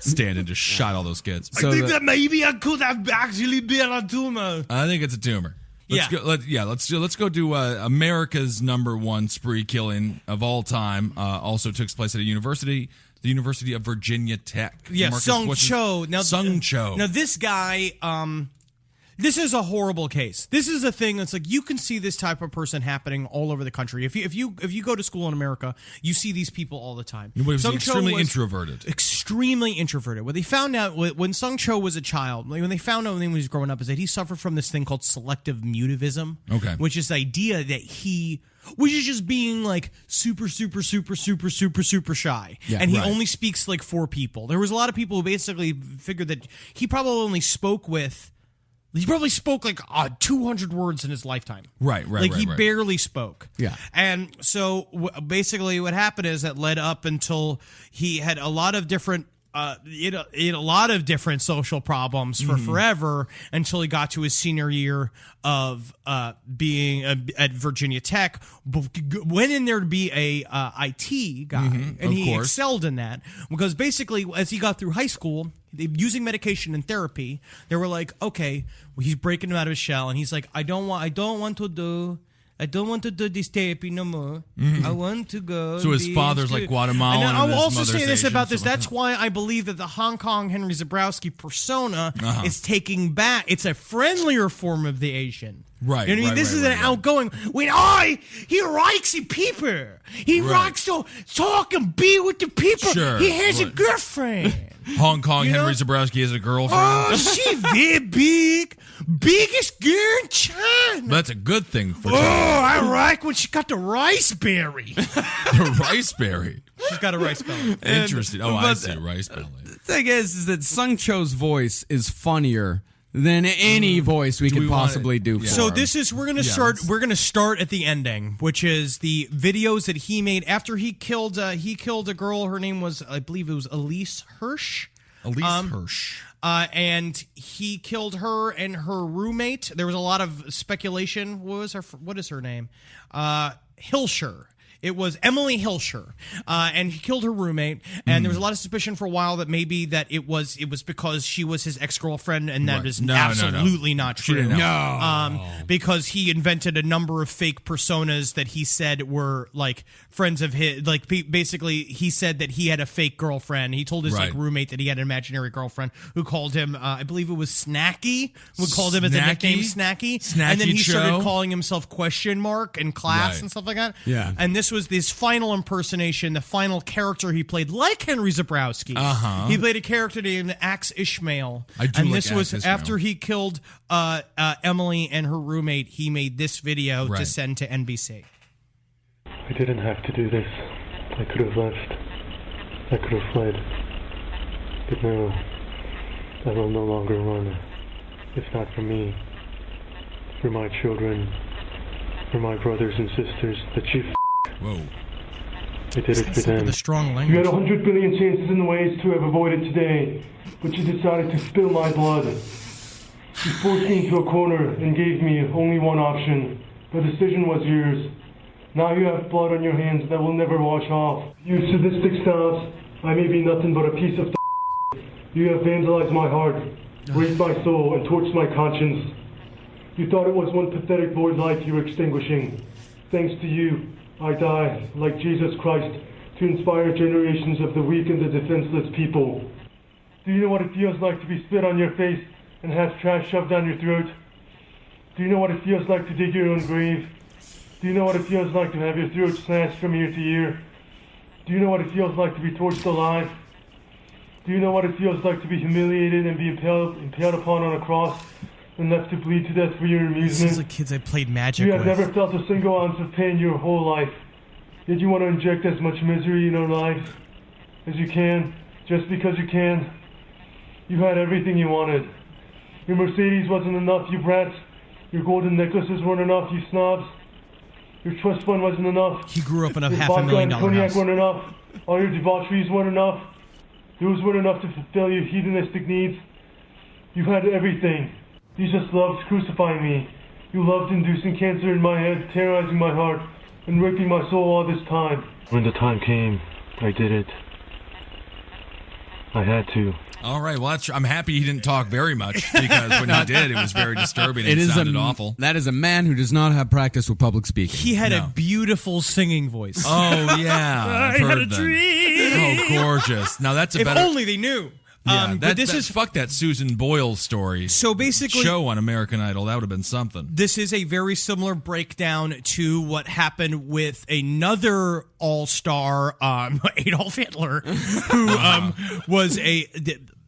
stand and just shot all those kids. I think that maybe I could have actually been a tumor. I think it's a tumor. Let's go do America's #1 spree killing of all time. Also took place at a university, the University of Virginia Tech. Yeah, Marcus, Seung-Hui Cho. Seung-Hui Cho. Now this guy, this is a horrible case. This is a thing that's like you can see this type of person happening all over the country. If you go to school in America, you see these people all the time. He was Seung-Hui extremely was introverted. Extremely introverted. What they found out when Seung-Hui Cho was a child, like when they found out when he was growing up, is that he suffered from this thing called selective mutivism. Okay. Which is the idea that he was just being like super shy. Yeah, and he right. only speaks like 4 people. There was a lot of people who basically figured that he probably only spoke like 200 words in his lifetime. Right. Like he barely spoke. Yeah. And so basically what happened is that led up until he had a lot of different he had a lot of different social problems for forever until he got to his senior year of being at Virginia Tech. Went in there to be a IT guy, and he excelled in that because basically, as he got through high school, using medication and therapy, they were like, okay, well, he's breaking him out of his shell, and he's like, I don't want to do this therapy no more. I want to go. So his father's like Guatemalan. And and I'll his also say mother's this Asian, about this. something like That's why I believe that the Hong Kong Henry Zebrowski persona is taking back. It's a friendlier form of the Asian. Right, You know what I mean? right, This right, is right, an right. outgoing. He likes the people. He likes to talk and be with the people. Sure, He has a right. girlfriend. Hong Kong You know? Henry Zebrowski has a girlfriend. Oh, she's very big. Biggest girl in China. That's a good thing for Oh, I like when she got the rice berry. the rice berry. She's got a rice belly. Interesting. I but- see. Rice belly. The thing is that Seung Cho's voice is funnier than any voice we could we wanna- possibly do. yeah. For So him. this is we're gonna start at the ending, which is the videos that he made after he killed a girl. Her name was, I believe it was Elise Hirsch. Elise Hirsch. And he killed her and her roommate. There was a lot of speculation. What is her name? Hilscher. It was Emily Hilscher, and he killed her roommate. And there was a lot of suspicion for a while that maybe that it was because she was his ex-girlfriend, and that is No. absolutely not She true. didn't know. Because he invented a number of fake personas that he said were like friends of his. Like basically, he said that he had a fake girlfriend. He told his Right. like roommate that he had an imaginary girlfriend who called him, I believe it was Snacky, who called him as a nickname Snacky, and then he started Cho? calling himself question mark in class Right. and stuff like that. Yeah. And this was this final impersonation, the final character he played, like Henry Zebrowski. He played a character named Axe Ishmael. I do and like this was Axe Ishmael. after he killed Emily and her roommate. He made this video to Right. send to NBC. I didn't have to do this. I could have left. I could have fled. But no, I will no longer run. If not for me, for my children, for my brothers and sisters, the chief. Whoa. I did it for them. The strong You language. had 100 billion chances and ways to have avoided today, but you decided to spill my blood. You forced me into a corner and gave me only one option. The decision was yours. Now you have blood on your hands that will never wash off. You sadistic snobs, I may be nothing but a piece of You have vandalized my heart, raped my soul, and torched my conscience. You thought it was one pathetic void life you were extinguishing. Thanks to you, I die, like Jesus Christ, to inspire generations of the weak and the defenseless people. Do you know what it feels like to be spit on your face and have trash shoved down your throat? Do you know what it feels like to dig your own grave? Do you know what it feels like to have your throat slashed from ear to ear? Do you know what it feels like to be torched alive? Do you know what it feels like to be humiliated and be impaled upon on a cross and left to bleed to death for your This amusement? is like kids I played Magic You have with. never felt a single ounce of pain your whole life. Yet you want to inject as much misery in our lives as you can, just because you can. You had everything you wanted. Your Mercedes wasn't enough, you brats. Your golden necklaces weren't enough, you snobs. Your trust fund wasn't enough. He grew up in a Your $500,000 vodka and cognac house. weren't enough. All your debaucheries weren't enough. Those weren't enough to fulfill your hedonistic needs. You had everything. You just loved crucifying me. You loved inducing cancer in my head, terrorizing my heart, and raping my soul all this time. When the time came, I did it. I had to. All right. Well, I'm happy he didn't talk very much because when he did, it was very disturbing. It sounded awful. That is a man who does not have practice with public speaking. He had No. a beautiful singing voice. Oh yeah, I've I had a heard them. dream. Oh, gorgeous. Now that's a If better. only they knew. Yeah, But this is fuck that Susan Boyle story. so basically. Show on American Idol. That would have been something. This is a very similar breakdown to what happened with another all-star, Adolf Hitler, who was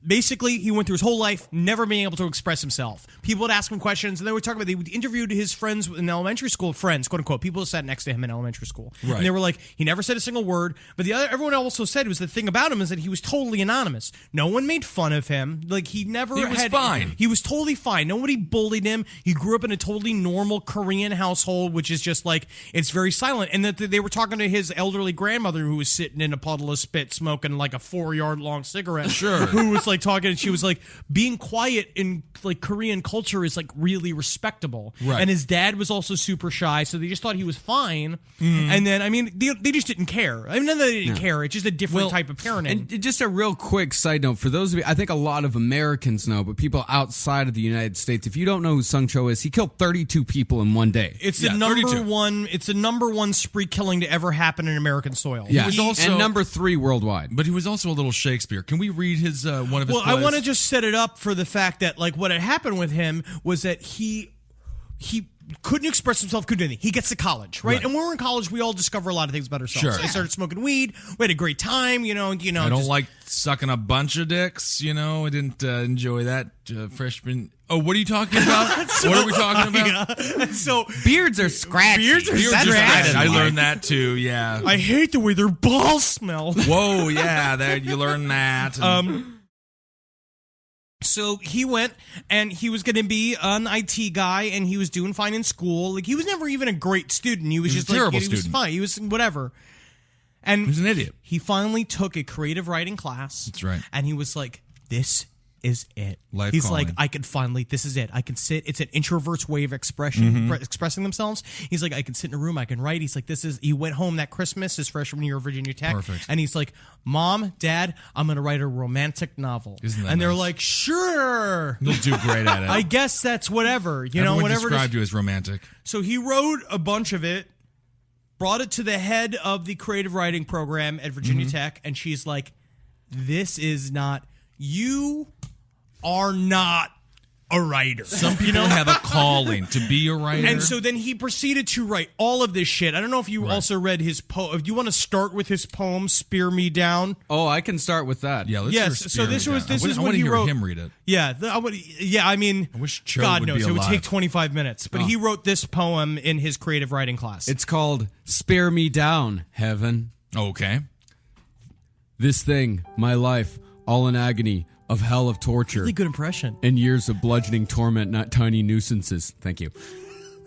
basically, he went through his whole life never being able to express himself. People would ask him questions, and they would talk about. They interviewed his friends in elementary school, friends, quote unquote, people who sat next to him in elementary school, Right. and they were like, he never said a single word. But everyone also said was the thing about him is that he was totally anonymous. No one made fun of him. Like he never. He was fine. He was totally fine. Nobody bullied him. He grew up in a totally normal Korean household, which is just like it's very silent. And that they were talking to his elderly grandmother who was sitting in a puddle of spit, smoking like a 4-yard long cigarette. Sure. Who was like talking, and she was like, being quiet in like Korean culture is like really respectable. Right. And his dad was also super shy, so they just thought he was fine. And then, I mean, they just didn't care. I mean, not that they didn't care. It's just a different type of parenting. And just a real quick side note for those of you, I think a lot of Americans know, but people outside of the United States, if you don't know who Seung-Hui Cho is, he killed 32 people in one day. It's Yeah, the number 32. one. It's the number one spree killing to ever happen in American soil. Yeah, was also- and number 3 worldwide. But he was also a little Shakespeare. Can we read his one of his Well, plays? I want to just set it up for the fact that like what had happened with him was that he couldn't express himself, couldn't do anything. He gets to college, right? Right. And when we're in college, we all discover a lot of things about ourselves. Sure. I started smoking weed. We had a great time, you know. I don't just- like sucking a bunch of dicks. You know, I didn't enjoy that freshman. Oh, what are you talking about? What are we talking about? And so Beards are scratchy. Beards are You're just scratchy. I learned that too. Yeah. I hate the way their balls smell. Whoa. Yeah. That you learned that. So he went and he was going to be an IT guy and he was doing fine in school. Like he was never even a great student. He was just a terrible like, he was student. fine. He was whatever. And He was an idiot. He finally took a creative writing class. That's right. And he was like, this is it. Life He's calling. like, I can finally, this is it. I can sit. It's an introvert's way of expressing themselves. He's like, I can sit in a room. I can write. He's like, he went home that Christmas, his freshman year of Virginia Tech. Perfect. And he's like, Mom, Dad, I'm going to write a romantic novel. Isn't that and they're nice? like, sure. You'll do great at it. I guess that's whatever. You know, Everyone whatever it is. described you as romantic. So he wrote a bunch of it, brought it to the head of the creative writing program at Virginia Tech, and she's like, this is not, you are not a writer. Some people have a calling to be a writer. And so then he proceeded to write all of this shit. I don't know if you also read his poem. Do you want to start with his poem, Spear Me Down? Oh, I can start with that. yeah, let's Yes, hear so Spirit this down. was- this is I what want to he hear wrote. him read it. Yeah, I mean, I wish Cho God would knows, be it would alive. take 25 minutes. But he wrote this poem in his creative writing class. It's called Spare Me Down, Heaven. Okay. This thing, my life, all in agony, of hell of torture. Really good impression. And years of bludgeoning torment, not tiny nuisances. Thank you.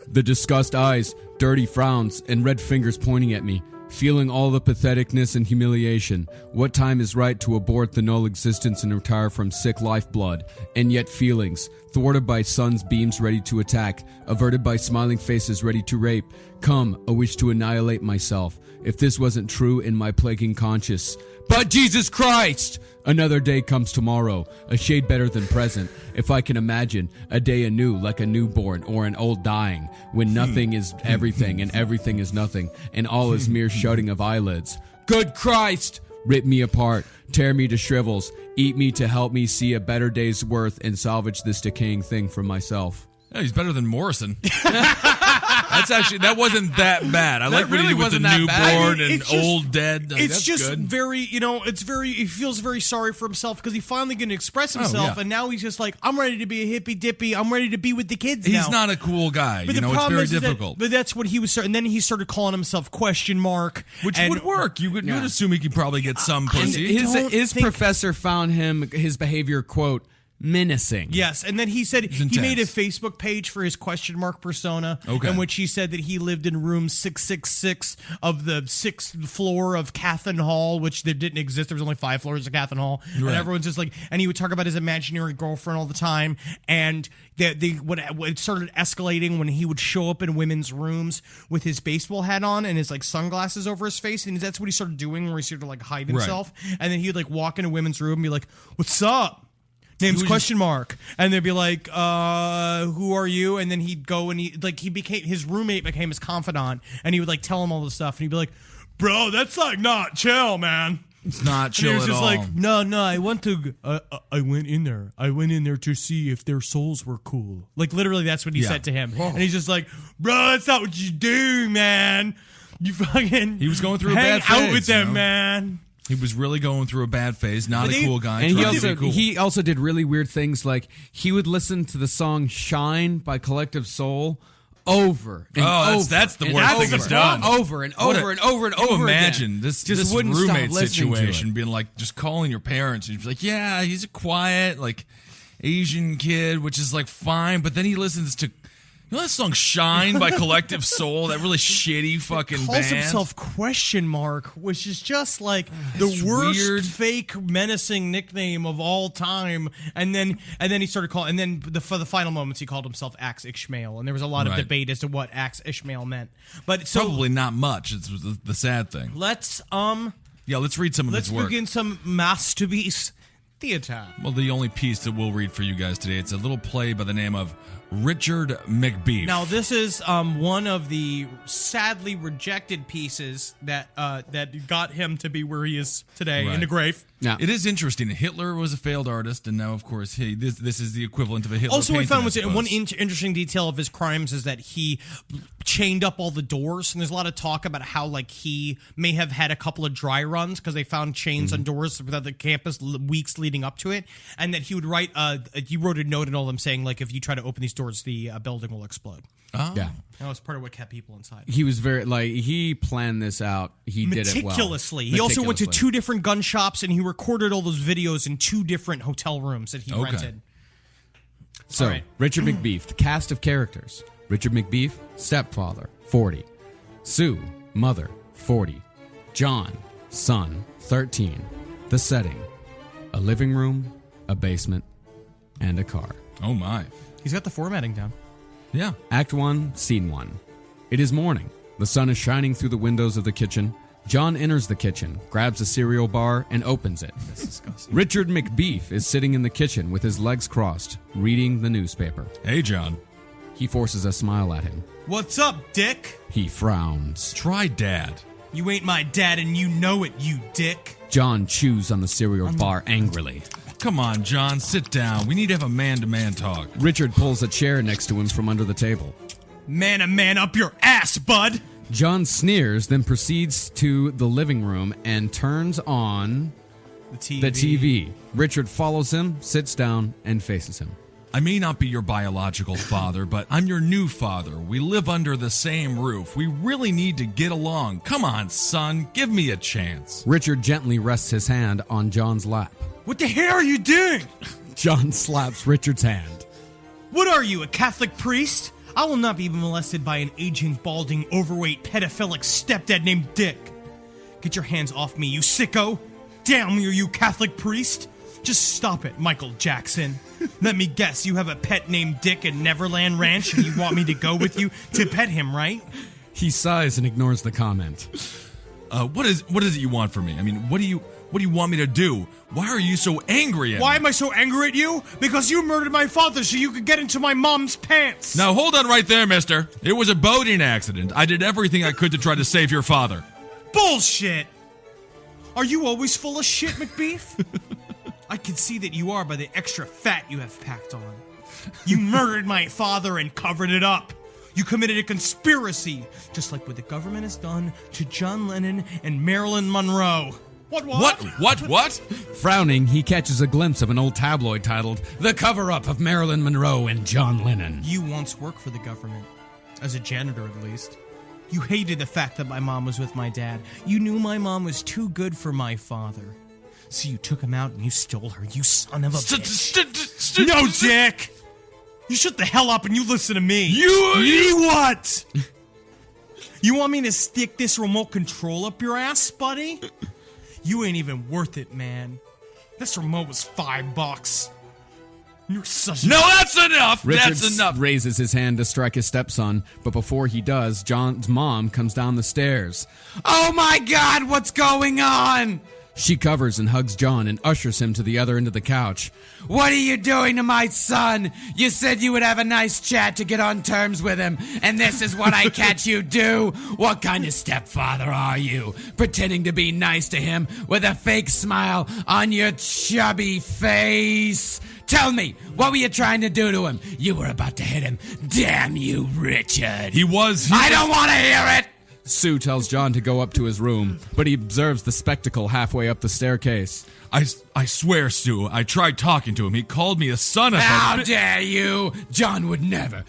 The disgust eyes, dirty frowns, and red fingers pointing at me. Feeling all the patheticness and humiliation. What time is right to abort the null existence and retire from sick lifeblood? And yet feelings, thwarted by sun's beams ready to attack, averted by smiling faces ready to rape. Come, a wish to annihilate myself. If this wasn't true in my plaguing conscience. But Jesus Christ! Another day comes tomorrow, a shade better than present. If I can imagine, a day anew like a newborn or an old dying, when nothing is everything and everything is nothing, and all is mere shutting of eyelids. Good Christ! Rip me apart, tear me to shrivels, eat me to help me see a better day's worth and salvage this decaying thing from myself. Yeah, he's better than Morrison. That wasn't that bad. I like what he did with the newborn and It's just- old dead. It's That's just good. very, he feels very sorry for himself because he finally going to express himself, yeah. and now he's just like, I'm ready to be a hippy dippy. I'm ready to be with the kids now. He's not a cool guy. But You the know, it's problem very is that- difficult. but that's what he was. And then he started calling himself question mark, Which and- would work. You would assume he could probably get some pussy. His professor found his behavior, quote, menacing. Yes, and then he said he intense. made a Facebook page for his question mark persona, Okay. in which he said that he lived in room 666 of the 6th floor of Cathan Hall, which there didn't exist. There was only 5 floors of Cathan Hall, and Right. everyone's just like, and he would talk about his imaginary girlfriend all the time, and it started escalating when he would show up in women's rooms with his baseball hat on and his like sunglasses over his face, and that's what he started doing, where he started to like hide himself, and then he would like walk in a women's room and be like, "What's up?" Name's question mark, and they'd be like, "Who are you?" And then he'd go and his roommate became his confidant, and he would like tell him all this stuff, and he'd be like, "Bro, that's like not chill, man." It's not And chill he was at just all. like, "No, I went in there. I went in there to see if their souls were cool." Like literally, that's what he Yeah. said to him, and he's just like, "Bro, that's not what you do, man. You fucking He was going through a hang bad out phase, with them, you know? man." He was really going through a bad phase. Not But a they- cool guy. And trying to be cool. he also did really weird things, like he would listen to the song "Shine" by Collective Soul over and over. that's the and worst over thing he's done. Over and What over a- and over and Can you over imagine again. this Just wouldn't stop roommate listening to situation it. being like just calling your parents and you're like, yeah, he's a quiet like Asian kid, which is like fine, but then he listens to that song "Shine" by Collective Soul, that really shitty fucking Calls band. himself question mark, which is just like the worst weird. fake menacing nickname of all time. And then he started calling, and then for the final moments he called himself Axe Ishmael, and there was a lot of Right. debate as to what Axe Ishmael meant. But so Probably not much. It's the sad thing. let's Yeah, let's read some of his work. begin some masterpiece theater. Well, the only piece that we'll read for you guys today, it's a little play by the name of Richard McBeef. Now, this is one of the sadly rejected pieces that got him to be where he is today in the grave. Yeah. It is interesting. Hitler was a failed artist, and now, of course, this is the equivalent of a Hitler Also, we painting, found I was suppose. one interesting detail of his crimes is that he chained up all the doors, and there's a lot of talk about how like he may have had a couple of dry runs because they found chains on doors without the campus weeks leading up to it, and that he would write he wrote a note in all of them saying like, if you try to open these doors, the building will explode. Oh. Yeah. That was part of what kept people inside. He was he planned this out. He did it well. Meticulously. He also went to Meticulously. 2 different gun shops, and he recorded all those videos in 2 different hotel rooms that he Okay. rented. So, All right. Richard McBeef, the cast of characters. Richard McBeef, stepfather, 40. Sue, mother, 40. John, son, 13. The setting, a living room, a basement, and a car. Oh, my. He's got the formatting down. Yeah. Act 1, Scene 1. It is morning. The sun is shining through the windows of the kitchen. John enters the kitchen, grabs a cereal bar, and opens it. That's disgusting. Richard McBeef is sitting in the kitchen with his legs crossed, reading the newspaper. Hey, John. He forces a smile at him. What's up, dick? He frowns. Try Dad. You ain't my dad, and you know it, you dick. John chews on the cereal bar angrily. Come on, John. Sit down. We need to have a man-to-man talk. Richard pulls a chair next to him from under the table. Man up your ass, bud. John sneers, then proceeds to the living room and turns on The TV. the TV. Richard follows him, sits down, and faces him. I may not be your biological father, but I'm your new father. We live under the same roof. We really need to get along. Come on, son, give me a chance. Richard gently rests his hand on John's lap. What the hell are you doing? John slaps Richard's hand. What are you, a Catholic priest? I will not be molested by an aging, balding, overweight, pedophilic stepdad named Dick. Get your hands off me, you sicko! Damn you Catholic priest! Just stop it, Michael Jackson. Let me guess, you have a pet named Dick at Neverland Ranch and you want me to go with you to pet him, right? He sighs and ignores the comment. What is it you want from me? I mean, what do you want me to do? Why are you so angry at Why me? am I so angry at you? Because you murdered my father so you could get into my mom's pants. Now hold on right there, mister. It was a boating accident. I did everything I could to try to save your father. Bullshit! Are you always full of shit, McBeef? I can see that you are by the extra fat you have packed on. You murdered my father and covered it up. You committed a conspiracy, just like what the government has done to John Lennon and Marilyn Monroe. What? Frowning, he catches a glimpse of an old tabloid titled, "The Cover-Up of Marilyn Monroe and John Lennon." You once worked for the government. As a janitor, at least. You hated the fact that my mom was with my dad. You knew my mom was too good for my father. So you took him out and you stole her, you son of a bitch. No, Dick! You shut the hell up and you listen to me. You what? You want me to stick this remote control up your ass, buddy? You ain't even worth it, man. This remote was $5. You're such No, that's enough. Richard That's enough. raises his hand to strike his stepson, but before he does, John's mom comes down the stairs. "Oh my God, what's going on?" She covers and hugs John and ushers him to the other end of the couch. "What are you doing to my son? You said you would have a nice chat to get on terms with him, and this is what I catch you do? What kind of stepfather are you? Pretending to be nice to him with a fake smile on your chubby face? Tell me, what were you trying to do to him? You were about to hit him. Damn you, Richard." I don't want to hear it! Sue tells John to go up to his room, but he observes the spectacle halfway up the staircase. I swear, Sue, I tried talking to him. He called me a son of a... How dare you? John would never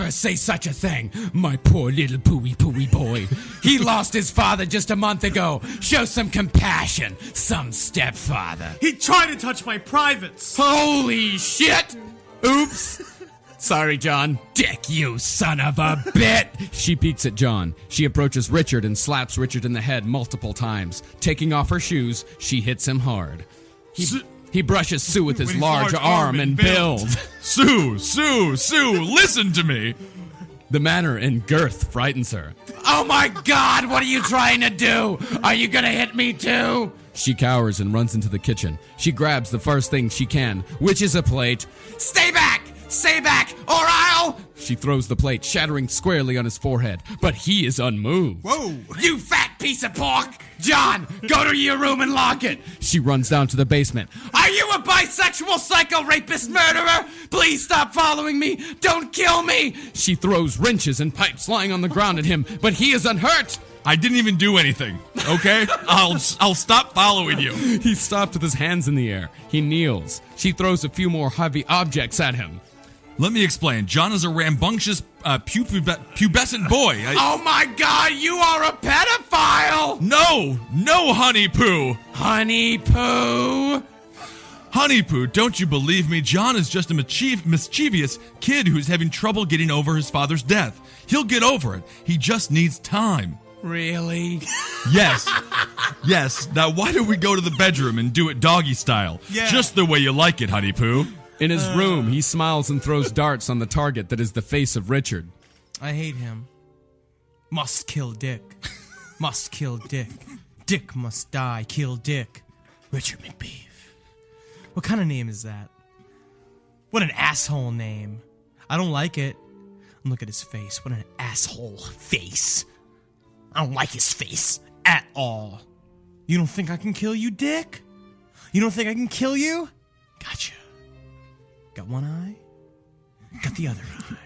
say such a thing. My poor little pooey boy. He lost his father just a month ago. Show some compassion, some stepfather. He tried to touch my privates. Holy shit! Oops. Sorry, John. Dick, you son of a bit! She peeks at John. She approaches Richard and slaps Richard in the head multiple times. Taking off her shoes, she hits him hard. He brushes Sue with his large arm and build. Sue, listen to me. The manner and girth frightens her. Oh my God, what are you trying to do? Are you gonna hit me too? She cowers and runs into the kitchen. She grabs the first thing she can, which is a plate. Stay back! Stay back, or I'll... She throws the plate, shattering squarely on his forehead, but he is unmoved. Whoa! You fat piece of pork! John, go to your room and lock it! She runs down to the basement. Are you a bisexual psycho rapist murderer? Please stop following me! Don't kill me! She throws wrenches and pipes lying on the ground at him, but he is unhurt! I didn't even do anything, okay? I'll stop following you. He stopped with his hands in the air. He kneels. She throws a few more heavy objects at him. Let me explain. John is a rambunctious, pubescent boy. Oh my God, you are a pedophile! No, Honey Poo. Honey Poo? Honey Poo, don't you believe me? John is just a mischievous kid who's having trouble getting over his father's death. He'll get over it. He just needs time. Really? Yes. Now, why don't we go to the bedroom and do it doggy style? Yeah. Just the way you like it, Honey Poo. In his room, he smiles and throws darts on the target that is the face of Richard. I hate him. Must kill Dick. Must kill Dick. Dick must die. Kill Dick. Richard McBeef. What kind of name is that? What an asshole name. I don't like it. And look at his face. What an asshole face. I don't like his face at all. You don't think I can kill you, Dick? You don't think I can kill you? Gotcha. Got one eye? Got the other eye.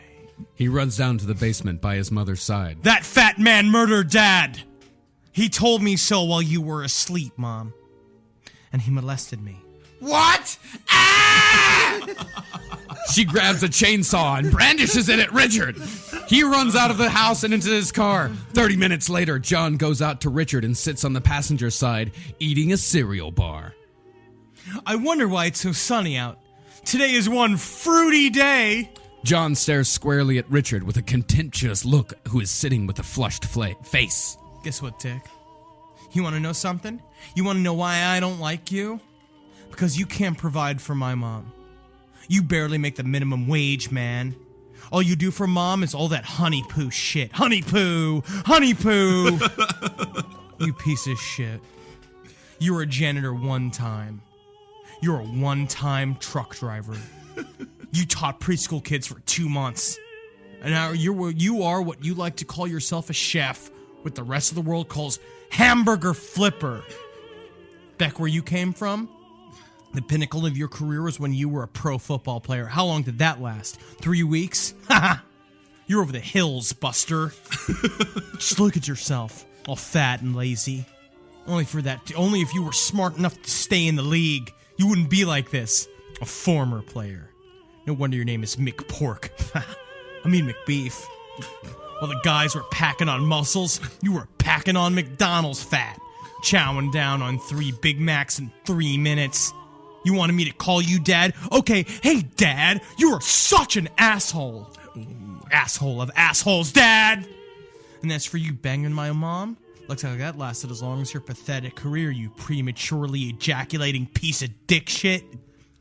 He runs down to the basement by his mother's side. That fat man murdered Dad! He told me so while you were asleep, Mom. And he molested me. What? Ah! She grabs a chainsaw and brandishes it at Richard. He runs out of the house and into his car. 30 minutes later, John goes out to Richard and sits on the passenger side, eating a cereal bar. I wonder why it's so sunny out. Today is one fruity day. John stares squarely at Richard with a contemptuous look, who is sitting with a flushed face. Guess what, Dick? You want to know something? You want to know why I don't like you? Because you can't provide for my mom. You barely make the minimum wage, man. All you do for mom is all that honey poo shit. Honey poo! Honey poo! You piece of shit. You were a janitor one time. You're a one-time truck driver. You taught preschool kids for 2 months. And now you are what you like to call yourself a chef, what the rest of the world calls hamburger flipper. Back where you came from, the pinnacle of your career was when you were a pro football player. How long did that last? 3 weeks? Haha! You're over the hills, Buster. Just look at yourself, all fat and lazy. Only if you were smart enough to stay in the league, you wouldn't be like this. A former player. No wonder your name is McPork. I mean McBeef. While the guys were packing on muscles, you were packing on McDonald's fat. Chowing down on 3 Big Macs in 3 minutes. You wanted me to call you Dad? Okay, hey Dad, you are such an asshole. Asshole of assholes, Dad! And as for you banging my mom, looks like that lasted as long as your pathetic career, you prematurely ejaculating piece of dick shit.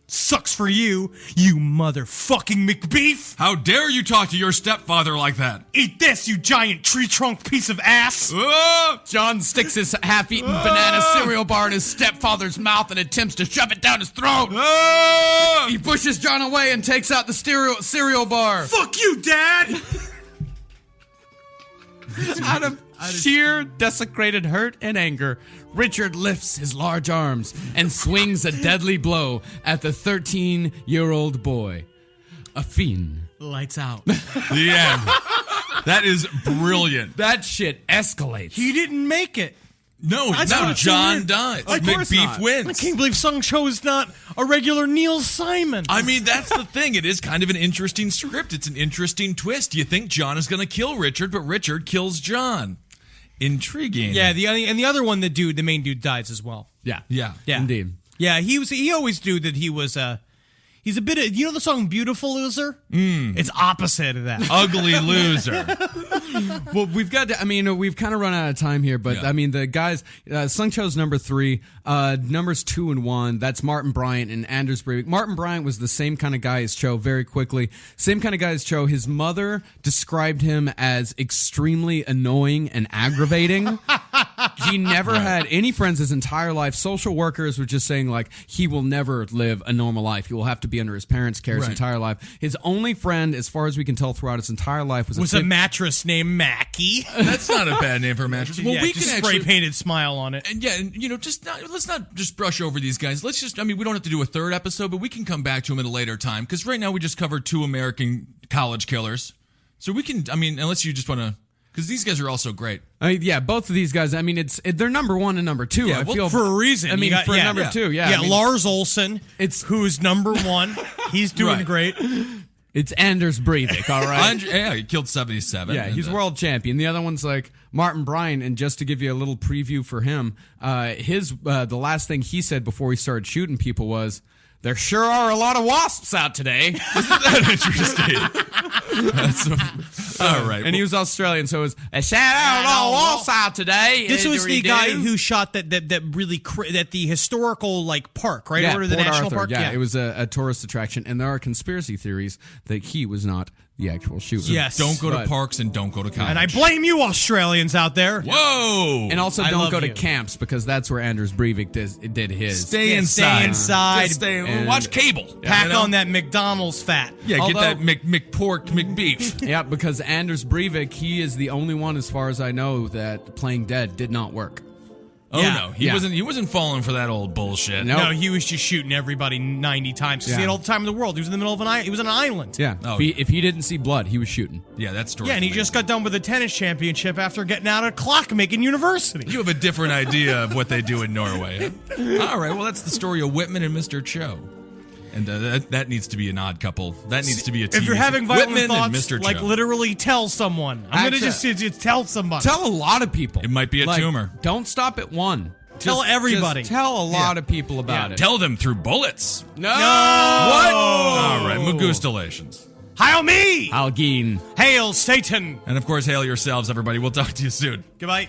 Sucks for you, you motherfucking McBeef! How dare you talk to your stepfather like that? Eat this, you giant tree trunk piece of ass! John sticks his half-eaten banana cereal bar in his stepfather's mouth and attempts to shove it down his throat. He pushes John away and takes out the cereal bar. Fuck you, Dad! Out of sheer desecrated hurt and anger, Richard lifts his large arms and swings a deadly blow at the 13-year-old boy. A fiend. Lights out. The end. That is brilliant. That shit escalates. He didn't make it. No, John dies. Of course McBeef not. wins. I can't believe Seung-Hui is not a regular Neil Simon. I mean, that's the thing. It is kind of an interesting script. It's an interesting twist. You think John is going to kill Richard, but Richard kills John. Intriguing. Yeah, the other one, the main dude dies as well. Yeah. Yeah. Indeed. Yeah, he always knew that he was he's a bit of, you know the song Beautiful Loser? It's opposite of that. Ugly loser. Well, we've kind of run out of time here, but Yeah. I mean, the guys, Sung Cho's number 3, numbers 2 and 1, that's Martin Bryant and Anders Breivik. Martin Bryant was the same kind of guy as Cho, very quickly. Same kind of guy as Cho. His mother described him as extremely annoying and aggravating. He never had any friends his entire life. Social workers were just saying, like, he will never live a normal life. He will have to be under his parents' care his entire life. His only friend, as far as we can tell throughout his entire life, was a mattress named Mackie. That's not a bad name for a mattress. Well, yeah, we just can spray actually painted smile on it. And yeah, and let's not just brush over these guys. Let's just, we don't have to do a third episode, but we can come back to them at a later time, because right now we just covered 2 American college killers. So we can, unless you just want to, because these guys are also great. Both of these guys. They're number 1 and number 2. Yeah, I feel for a reason. number 2. Yeah, Lars Olsen, who's number 1. He's doing great. It's Anders Breivik, all right? He killed 77. Yeah, he's world champion. The other one's like Martin Bryant, and just to give you a little preview for him, the last thing he said before he started shooting people was, "There sure are a lot of wasps out today." Isn't that interesting? All right. And he was Australian, so it was a shout out all wasps out today. This was the guy who shot that really at the historical park, right? Yeah, Or the Port national Arthur. park. Yeah, it was a tourist attraction, and there are conspiracy theories that he was not the actual shooter. Yes. Don't go to parks and don't go to college. And I blame you, Australians out there. Whoa! And also I don't love go to you. camps, because that's where Anders Breivik did his. Stay inside. Just Stay. And- Watch cable. Pack on that McDonald's fat. Yeah, Although- get that McPork, McBeef. Yeah, because Anders Breivik, he is the only one, as far as I know, that playing dead did not work. Oh Yeah. no, he wasn't falling for that old bullshit. No. No, he was just shooting everybody 90 times. 'Cause he had all the time in the world. He was in the middle of an island. He was on an island. Yeah, Oh. if he didn't see blood, he was shooting. Yeah, that story. Yeah, and he just got done with the tennis championship after getting out of clockmaking university. You have a different idea of what they do in Norway. Huh? All right, well, that's the story of Whitman and Mr. Cho. And that needs to be an odd couple. That needs to be a team. If you're having violent Whitman and thoughts, Mr. like Cho. literally tell someone. I'm going to just tell somebody. Tell a lot of people. It might be a tumor. Don't stop at one. Tell everybody. Just tell a lot of people about it. Tell them through bullets. No. What? All right, Magustalations. Hail me! Algene. Hail Satan! And of course, hail yourselves, everybody. We'll talk to you soon. Goodbye.